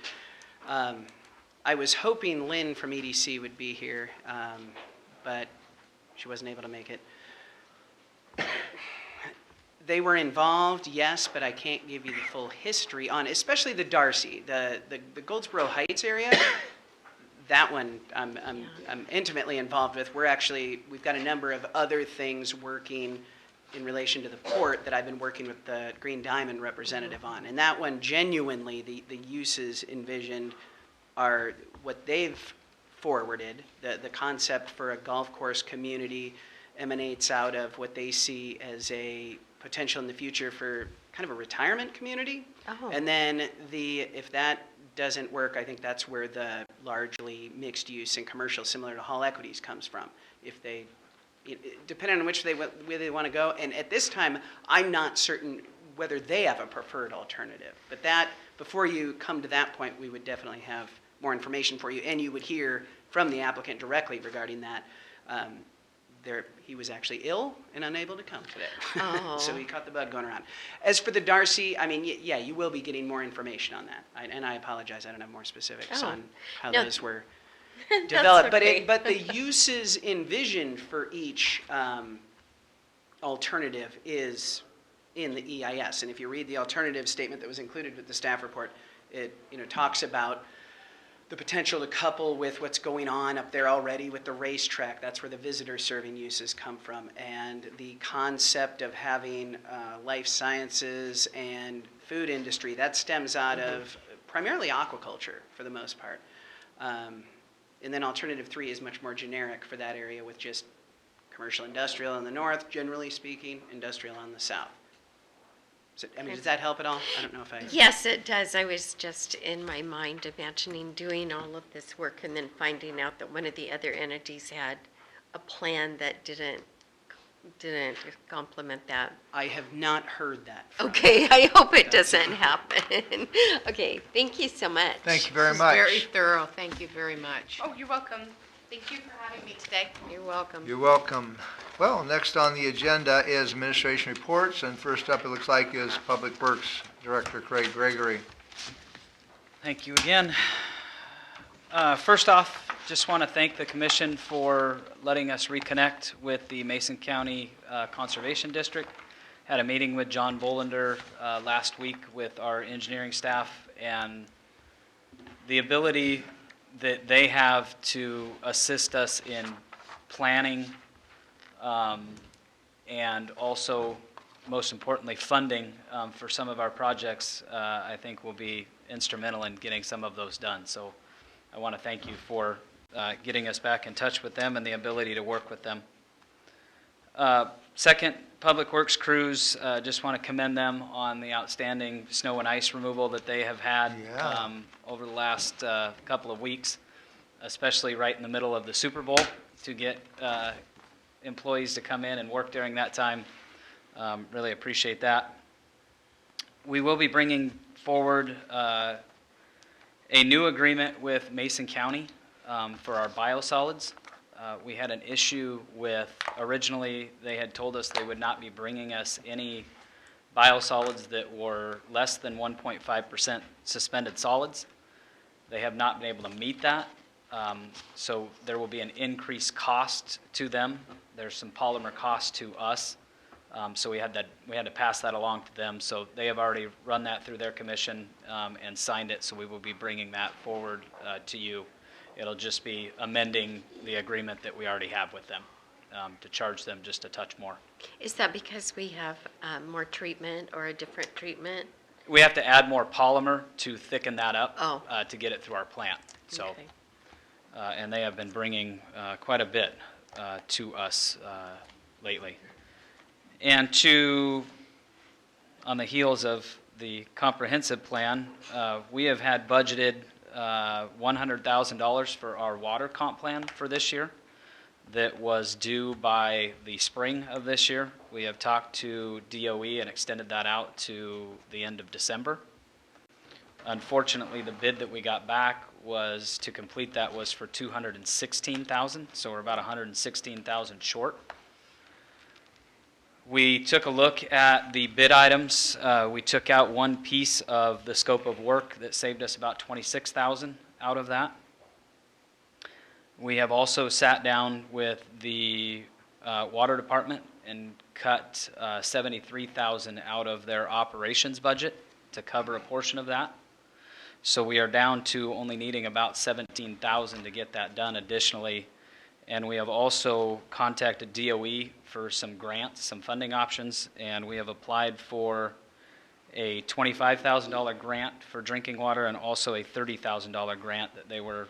I was hoping Lynn from EDC would be here, but she wasn't able to make it. They were involved, yes, but I can't give you the full history on, especially the Darcy, the Goldsboro Heights area. That one I'm intimately involved with. We've got a number of other things working in relation to the port that I've been working with the Green Diamond representative on. And that one, genuinely, the uses envisioned are what they've forwarded. The concept for a golf course community emanates out of what they see as a potential in the future for kind of a retirement community. Oh. And then if that doesn't work, I think that's where the largely mixed use and commercial, similar to Hall Equities, comes from. If they, depending on which way they want to go. And at this time, I'm not certain whether they have a preferred alternative. But that, before you come to that point, we would definitely have more information for you, and you would hear from the applicant directly regarding that. He was actually ill and unable to come today. Oh. So he caught the bug going around. As for the Darcy, I mean, yeah, you will be getting more information on that. And I apologize, I don't have more specifics on how No. those were That's developed. okay. But the uses envisioned for each alternative is in the EIS. And if you read the alternative statement that was included with the staff report, it talks about the potential to couple with what's going on up there already with the racetrack. That's where the visitor serving uses come from. And the concept of having life sciences and food industry, that stems out of primarily aquaculture for the most part. And then alternative 3 is much more generic for that area with just commercial industrial in the north, generally speaking, industrial on the south. So, I mean, does that help at all? I don't know if I... Yes, it does. I was just in my mind imagining doing all of this work and then finding out that one of the other entities had a plan that didn't complement that. I have not heard that. Okay, I hope it doesn't happen. Okay, thank you so much. Thank you very This is much. very thorough. Thank you very much. Oh, you're welcome. Thank you for having me today. You're welcome. You're welcome. Well, next on the agenda is administration reports, and first up, it looks like, is Public Works Director Craig Gregory. Thank you again. First off, just want to thank the commission for letting us reconnect with the Mason County Conservation District. Had a meeting with John Bolander last week with our engineering staff, and the ability that they have to assist us in planning and also, most importantly, funding for some of our projects, I think will be instrumental in getting some of those done. So I want to thank you for getting us back in touch with them and the ability to work with them. Second, Public Works crews, just want to commend them on the outstanding snow and ice removal that they have had over the last couple of weeks, especially right in the middle of the Super Bowl, to get employees to come in and work during that time. Really appreciate that. We will be bringing forward a new agreement with Mason County for our biosolids. We had an issue with, originally they had told us they would not be bringing us any biosolids that were less than 1.5% suspended solids. They have not been able to meet that. So there will be an increased cost to them. There's some polymer cost to us. So we had to pass that along to them. So they have already run that through their commission and signed it. So we will be bringing that forward to you. It'll just be amending the agreement that we already have with them to charge them just a touch more. Is that because we have more treatment or a different treatment? We have to add more polymer to thicken that up Oh. to get it through our plant. So, Okay. and they have been bringing quite a bit to us lately. And on the heels of the comprehensive plan, we have had budgeted $100,000 for our water comp plan for this year that was due by the spring of this year. We have talked to DOE and extended that out to the end of December. Unfortunately, the bid that we got back was to complete that was for $216,000, so we're about $116,000 short. We took a look at the bid items. We took out one piece of the scope of work that saved us about $26,000 out of that. We have also sat down with the water department and cut $73,000 out of their operations budget to cover a portion of that. So we are down to only needing about $17,000 to get that done additionally. And we have also contacted DOE for some grants, some funding options, and we have applied for a $25,000 grant for drinking water and also a $30,000 grant that they were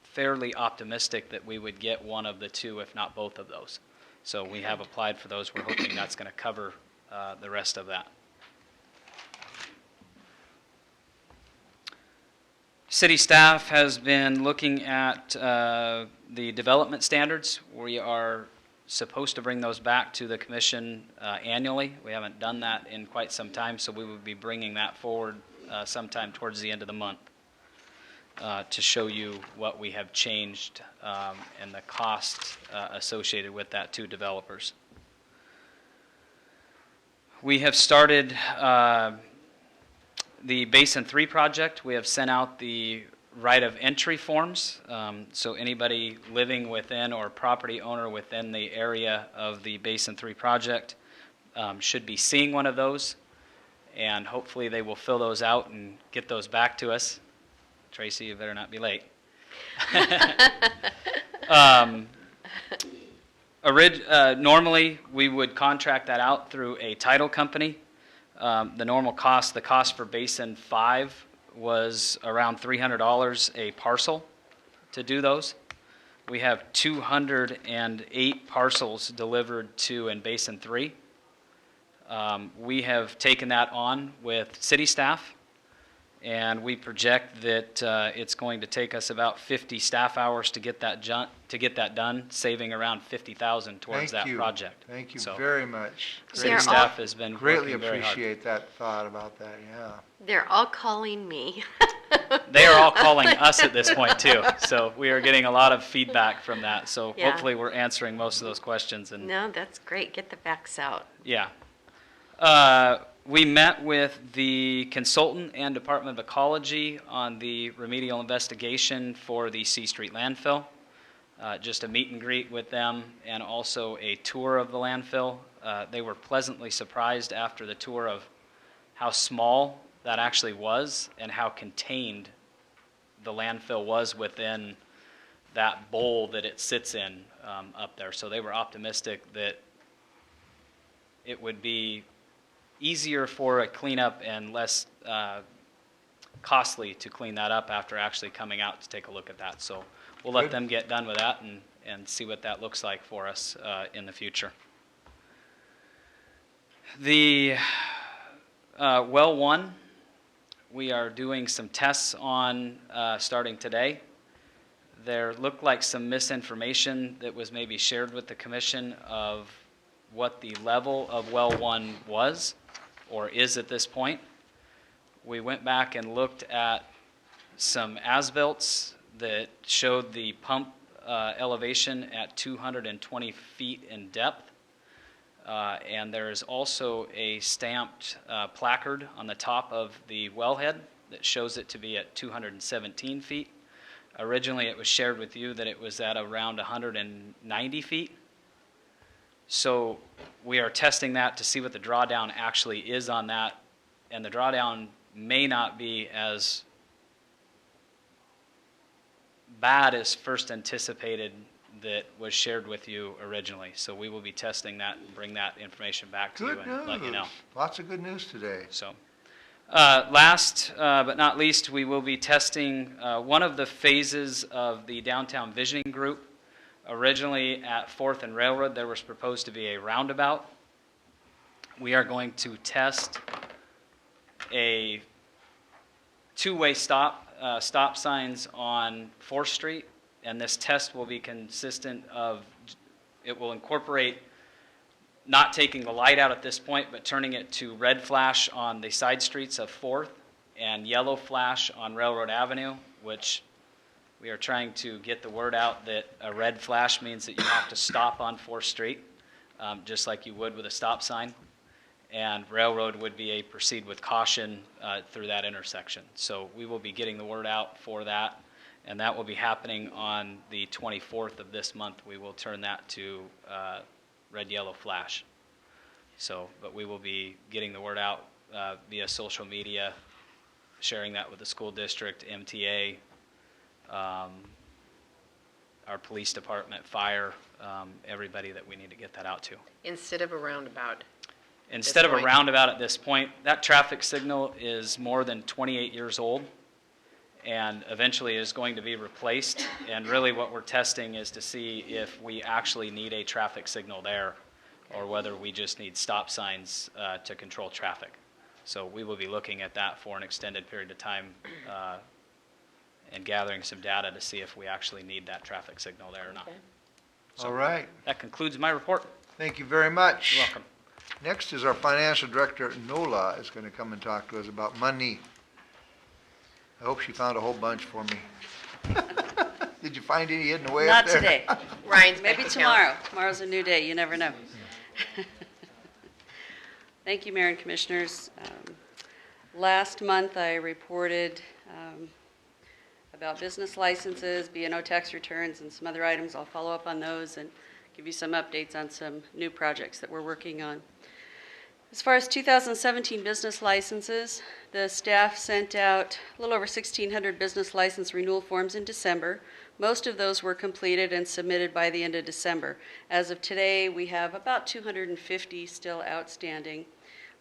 fairly optimistic that we would get one of the two, if not both of those. So we have applied for those. We're hoping that's going to cover the rest of that. City staff has been looking at the development standards. We are supposed to bring those back to the commission annually. We haven't done that in quite some time, so we will be bringing that forward sometime towards the end of the month to show you what we have changed and the cost associated with that to developers. We have started the Basin 3 project. We have sent out the right of entry forms, so anybody living within or property owner within the area of the Basin 3 project should be seeing one of those, and hopefully they will fill those out and get those back to us. Tracy, you better not be late. Normally, we would contract that out through a title company. The normal cost, the cost for Basin 5 was around $300 a parcel to do those. We have 208 parcels delivered to in Basin 3. We have taken that on with city staff, and we project that it's going to take us about 50 staff hours to get that done, saving around $50,000 towards that project. Thank you So, very much. City staff has been Greatly working very hard. appreciate that thought about that, yeah. They're all calling me. They are all calling us at this point too, so we are getting a lot of feedback from that. So Yeah. hopefully we're answering most of those questions. And No, that's great. Get the facts out. yeah, We met with the consultant and Department of Ecology on the remedial investigation for the C Street landfill. Just a meet and greet with them and also a tour of the landfill. They were pleasantly surprised after the tour of how small that actually was and how contained the landfill was within that bowl that it sits in up there. So they were optimistic that it would be easier for a cleanup and less costly to clean that up after actually coming out to take a look at that. So we'll let them get done with that and see what that looks like for us in the future. The well 1, we are doing some tests on starting today. There looked like some misinformation that was maybe shared with the commission of what the level of well 1 was or is at this point. We went back and looked at some as-builts that showed the pump elevation at 220 feet in depth. And there is also a stamped placard on the top of the wellhead that shows it to be at 217 feet. Originally, it was shared with you that it was at around 190 feet. So we are testing that to see what the drawdown actually is on that. And the drawdown may not be as bad as first anticipated that was shared with you originally. So we will be testing that and bring that information back to you and let you know. Lots of good news today. So, last but not least, we will be testing one of the phases of the downtown visioning group. Originally at 4th and Railroad, there was proposed to be a roundabout. We are going to test a two-way stop signs on 4th Street, and this test will be consistent of, it will incorporate not taking the light out at this point, but turning it to red flash on the side streets of 4th and yellow flash on Railroad Avenue, which we are trying to get the word out that a red flash means that you have to stop on 4th Street, just like you would with a stop sign. And Railroad would be a proceed with caution through that intersection. So we will be getting the word out for that, and that will be happening on the 24th of this month. We will turn that to red, yellow flash. So, but we will be getting the word out via social media, sharing that with the school district, MTA, our police department, fire, everybody that we need to get that out to. Instead of a roundabout. Instead of a roundabout at this point, that traffic signal is more than 28 years old and eventually is going to be replaced. And really what we're testing is to see if we actually need a traffic signal there or whether we just need stop signs to control traffic. So we will be looking at that for an extended period of time and gathering some data to see if we actually need that traffic signal there or not. Okay. So All right. that concludes my report. Thank you very much. You're welcome. Next is our financial director, Nola, is going to come and talk to us about money. I hope she found a whole bunch for me. Did you find any hidden away up Not there? today. Ryan's Maybe bank account. tomorrow. Tomorrow's a new day. You never know. Thank you, Mayor and Commissioners. Last month, I reported about business licenses, B&O tax returns, and some other items. I'll follow up on those and give you some updates on some new projects that we're working on. As far as 2017 business licenses, the staff sent out a little over 1,600 business license renewal forms in December. Most of those were completed and submitted by the end of December. As of today, we have about 250 still outstanding,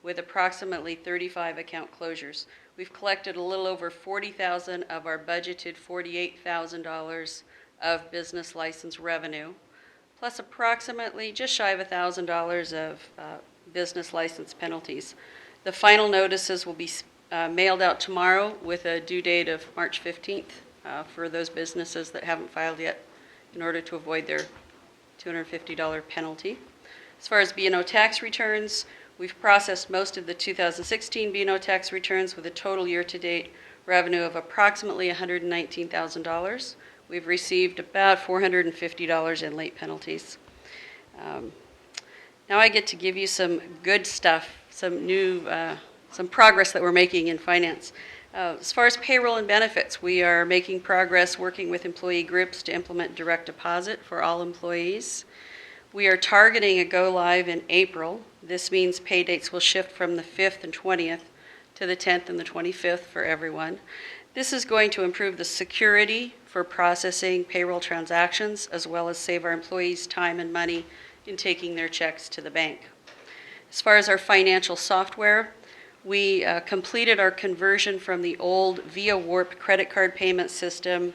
with approximately 35 account closures. We've collected a little over $40,000 of our budgeted $48,000 of business license revenue, plus approximately just shy of $1,000 of business license penalties. The final notices will be mailed out tomorrow with a due date of March 15th for those businesses that haven't filed yet in order to avoid their $250 penalty. As far as B&O tax returns, we've processed most of the 2016 B&O tax returns with a total year-to-date revenue of approximately $119,000. We've received about $450 in late penalties. Now I get to give you some good stuff, some progress that we're making in finance. As far as payroll and benefits, we are making progress working with employee groups to implement direct deposit for all employees. We are targeting a go-live in April. This means pay dates will shift from the 5th and 20th to the 10th and the 25th for everyone. This is going to improve the security for processing payroll transactions, as well as save our employees time and money in taking their checks to the bank. As far as our financial software, we completed our conversion from the old Via Warp credit card payment system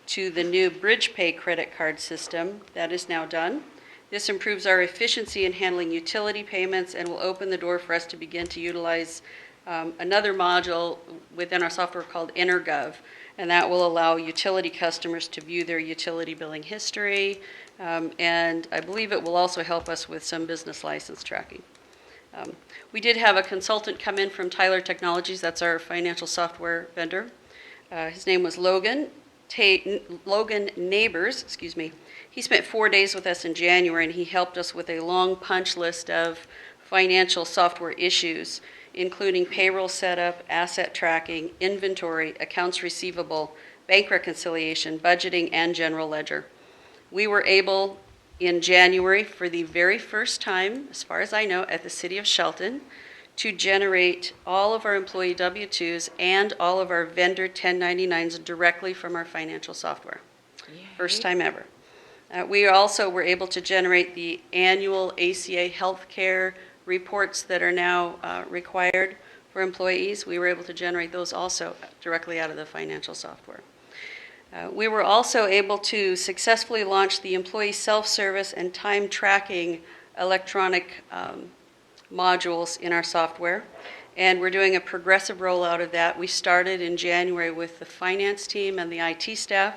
to the new BridgePay credit card system. That is now done. This improves our efficiency in handling utility payments and will open the door for us to begin to utilize another module within our software called EnerGov, and that will allow utility customers to view their utility billing history, and I believe it will also help us with some business license tracking. We did have a consultant come in from Tyler Technologies, that's our financial software vendor. His name was Logan Neighbors, excuse me. He spent 4 days with us in January, and he helped us with a long punch list of financial software issues, including payroll setup, asset tracking, inventory, accounts receivable, bank reconciliation, budgeting, and general ledger. We were able, in January, for the very first time, as far as I know, at the City of Shelton, to generate all of our employee W-2s and all of our vendor 1099s directly from our financial software. Yay. First time ever. We also were able to generate the annual ACA healthcare reports that are now required for employees. We were able to generate those also directly out of the financial software. We were also able to successfully launch the employee self-service and time tracking electronic modules in our software, and we're doing a progressive rollout of that. We started in January with the finance team and the IT staff,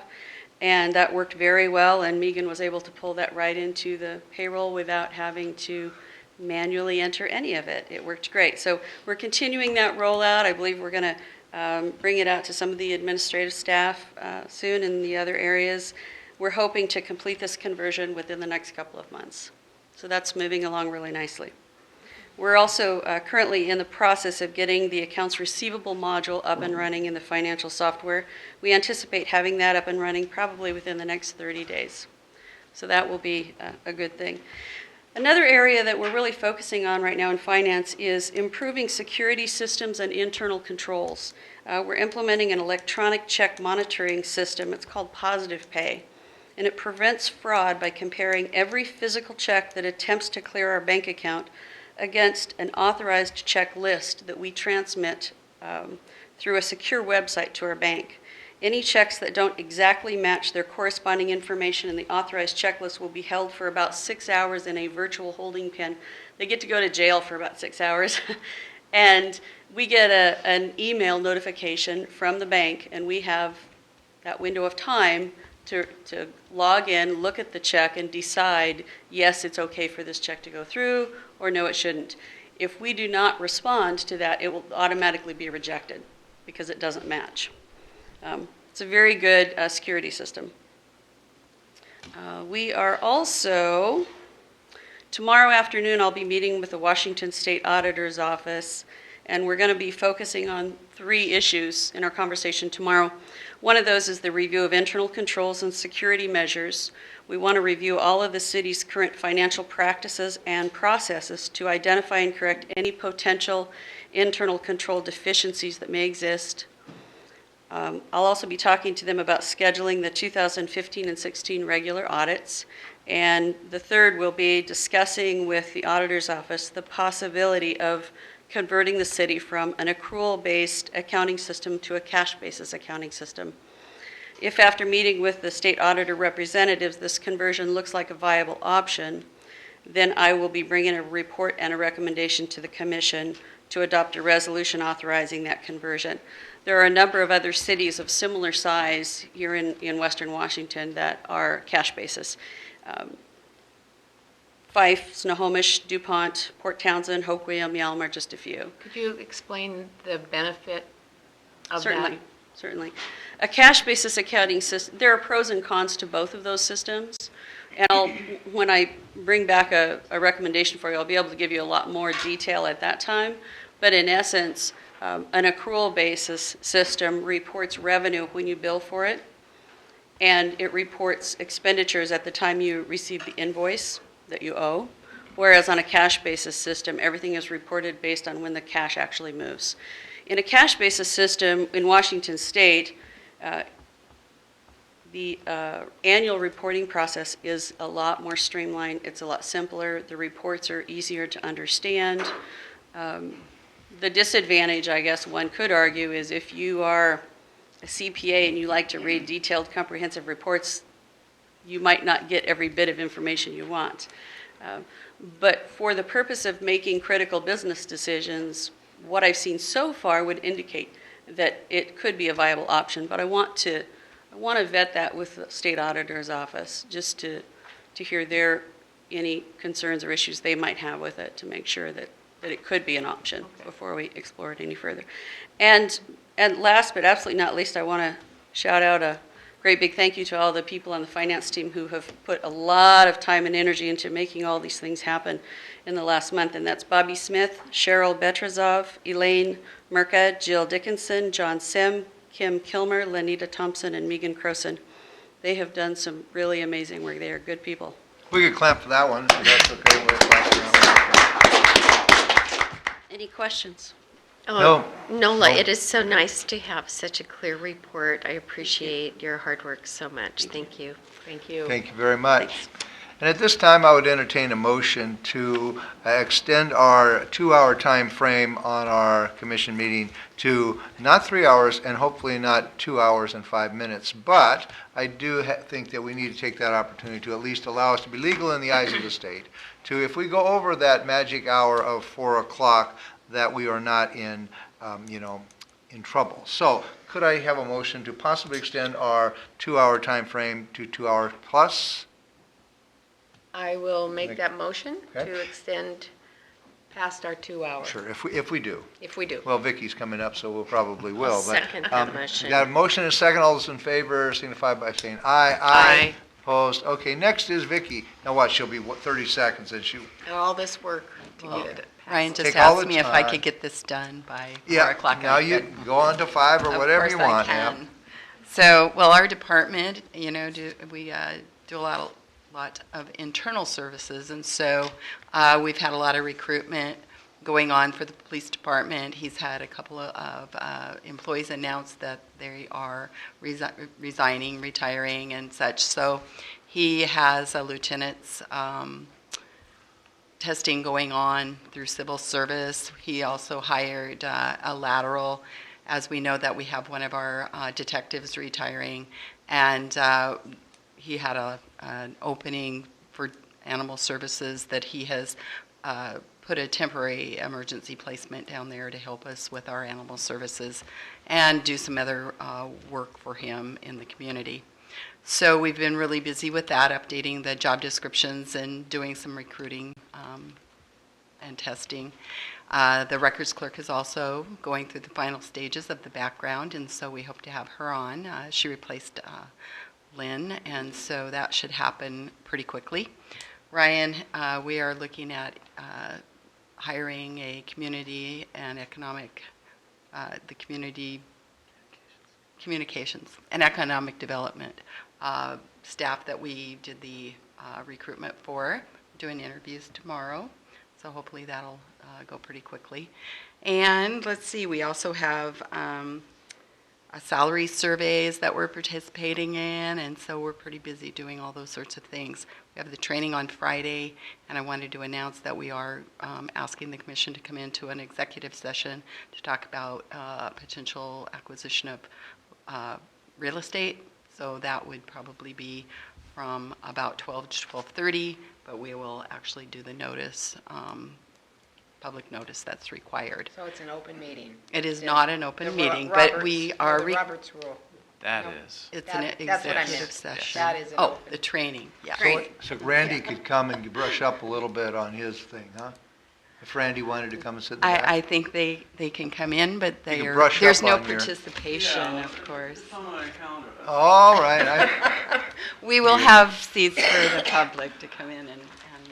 and that worked very well, and Megan was able to pull that right into the payroll without having to manually enter any of it. It worked great. So we're continuing that rollout. I believe we're going to bring it out to some of the administrative staff soon in the other areas. We're hoping to complete this conversion within the next couple of months. So that's moving along really nicely. We're also currently in the process of getting the accounts receivable module up and running in the financial software. We anticipate having that up and running probably within the next 30 days. So that will be a good thing. Another area that we're really focusing on right now in finance is improving security systems and internal controls. We're implementing an electronic check monitoring system. It's called Positive Pay, and it prevents fraud by comparing every physical check that attempts to clear our bank account against an authorized check list that we transmit through a secure website to our bank. Any checks that don't exactly match their corresponding information in the authorized checklist will be held for about 6 hours in a virtual holding pen. They get to go to jail for about 6 hours. And we get an email notification from the bank, and we have that window of time to log in, look at the check, and decide, yes, it's okay for this check to go through, or no, it shouldn't. If we do not respond to that, it will automatically be rejected because it doesn't match. It's a very good security system. We are also, tomorrow afternoon, I'll be meeting with the Washington State Auditor's Office, and we're going to be focusing on 3 issues in our conversation tomorrow. One of those is the review of internal controls and security measures. We want to review all of the city's current financial practices and processes to identify and correct any potential internal control deficiencies that may exist. I'll also be talking to them about scheduling the 2015 and 16 regular audits. And the third will be discussing with the auditor's office the possibility of converting the city from an accrual-based accounting system to a cash-basis accounting system. If after meeting with the state auditor representatives, this conversion looks like a viable option, then I will be bringing a report and a recommendation to the commission to adopt a resolution authorizing that conversion. There are a number of other cities of similar size here in Western Washington that are cash basis. Fife, Snohomish, DuPont, Port Townsend, Hoquiam, Yalm are just a few. Could you explain the benefit of Certainly, that? certainly. A cash basis accounting system, there are pros and cons to both of those systems. And when I bring back a recommendation for you, I'll be able to give you a lot more detail at that time. But in essence, an accrual basis system reports revenue when you bill for it, and it reports expenditures at the time you receive the invoice that you owe. Whereas on a cash basis system, everything is reported based on when the cash actually moves. In a cash basis system in Washington State, the annual reporting process is a lot more streamlined. It's a lot simpler. The reports are easier to understand. The disadvantage, I guess one could argue, is if you are a CPA and you like to read detailed, comprehensive reports, you might not get every bit of information you want. But for the purpose of making critical business decisions, what I've seen so far would indicate that it could be a viable option. But I want to vet that with the state auditor's office, just to hear any concerns or issues they might have with it, to make sure that it could be an option before we explore it any further. And last but absolutely not least, I want to shout out a great big thank you to all the people on the finance team who have put a lot of time and energy into making all these things happen in the last month. And that's Bobby Smith, Cheryl Betrazov, Elaine Merka, Jill Dickinson, John Sim, Kim Kilmer, Lenita Thompson, and Megan Croson. They have done some really amazing work. They are good people. We could clap for that one, if that's okay. We'll clap for that Any questions? Oh, Nola, No. it is so nice to have such a clear report. I appreciate your hard work so much. Thank you. Thank you. one. Thank you very much. And at this time, I would entertain a motion to extend our 2-hour time frame on our commission meeting to not 3 hours and hopefully not 2 hours and 5 minutes. But I do think that we need to take that opportunity to at least allow us to be legal in the eyes of the state. To, if we go over that magic hour of 4 o'clock, that we are not in, in trouble. So could I have a motion to possibly extend our 2-hour time frame to 2 hours plus? I will make that motion Okay. to extend past our 2 hours. Sure, if we do. If we do. Well, Vicky's coming up, so we'll probably will. I'll but, second that motion. Got a motion and a second. All those in favor signify by saying aye. Aye. Opposed? Okay, next is Vicky. Now what, she'll be, 30 seconds and she, All this work to Well, get it. Ryan just Take all asked the me if I time. could get this done by 4 yeah, o'clock. now you go on to 5 or whatever you want. Of course I yeah. can. So, well, our department, we do a lot of internal services, and so we've had a lot of recruitment going on for the police department. He's had a couple of employees announce that they are resigning, retiring, and such. So he has a lieutenant's testing going on through civil service. He also hired a lateral, as we know that we have one of our detectives retiring, and he had an opening for animal services that he has put a temporary emergency placement down there to help us with our animal services and do some other work for him in the community. So we've been really busy with that, updating the job descriptions and doing some recruiting and testing. The records clerk is also going through the final stages of the background, and so we hope to have her on. She replaced Lynn, and so that should happen pretty quickly. Ryan, we are looking at hiring a community and economic, the community communications and economic development staff that we did the recruitment for, doing interviews tomorrow. So hopefully that'll go pretty quickly. And let's see, we also have salary surveys that we're participating in, and so we're pretty busy doing all those sorts of things. We have the training on Friday, and I wanted to announce that we are asking the commission to come into an executive session to talk about potential acquisition of real estate. So that would probably be from about 12 to 12:30, but we will actually do the notice, public notice that's required. So it's an open meeting. It is not an open meeting, but we are. The Roberts rule. That No. is. It's That- an that's what I executive meant. session. That is an Oh, open- the training, yeah. Training. So Randy could come and brush up a little bit on his thing, huh? If Randy wanted to come and sit in the back? I think they can come in, but You can they're, brush there's up no on your- participation, of course. All right, We will have seats for the public to come in and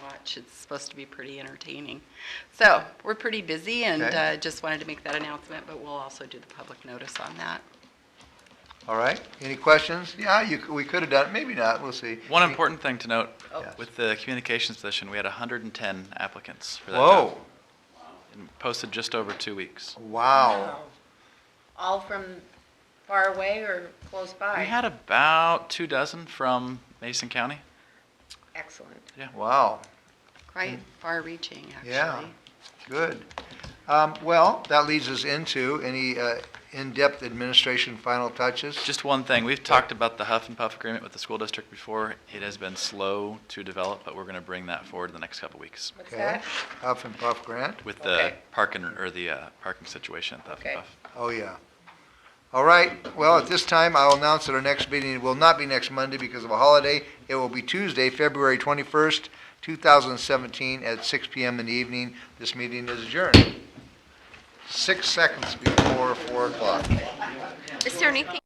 watch. It's supposed to be pretty entertaining. So, we're pretty busy, and Okay. just wanted to make that announcement, but we'll also do the public notice on that. all right. Any questions? Yeah, we could have done it, maybe not, we'll see. One important thing to note, Yes. with the communications position, we had 110 applicants for that Whoa, job. And posted just over 2 weeks. wow. All from far away or close by? We had about 2 dozen from Mason County. Excellent. Wow, Quite far-reaching, actually. Yeah. good. Well, that leads us into any in-depth administration final touches. Just one thing, we've talked about the Huff and Puff agreement with the school district before. It has been slow to develop, but we're going to bring that forward in the next couple weeks What's Okay, that? Huff and Puff grant. with the Okay. parking, or the parking situation at the Huff Okay. and Puff. Oh, yeah. All right, well, at this time, I'll announce that our next meeting will not be next Monday because of a holiday. It will be Tuesday, February 21st, 2017, at 6 PM in the evening. This meeting is adjourned. 6 seconds before 4 o'clock. Is there anything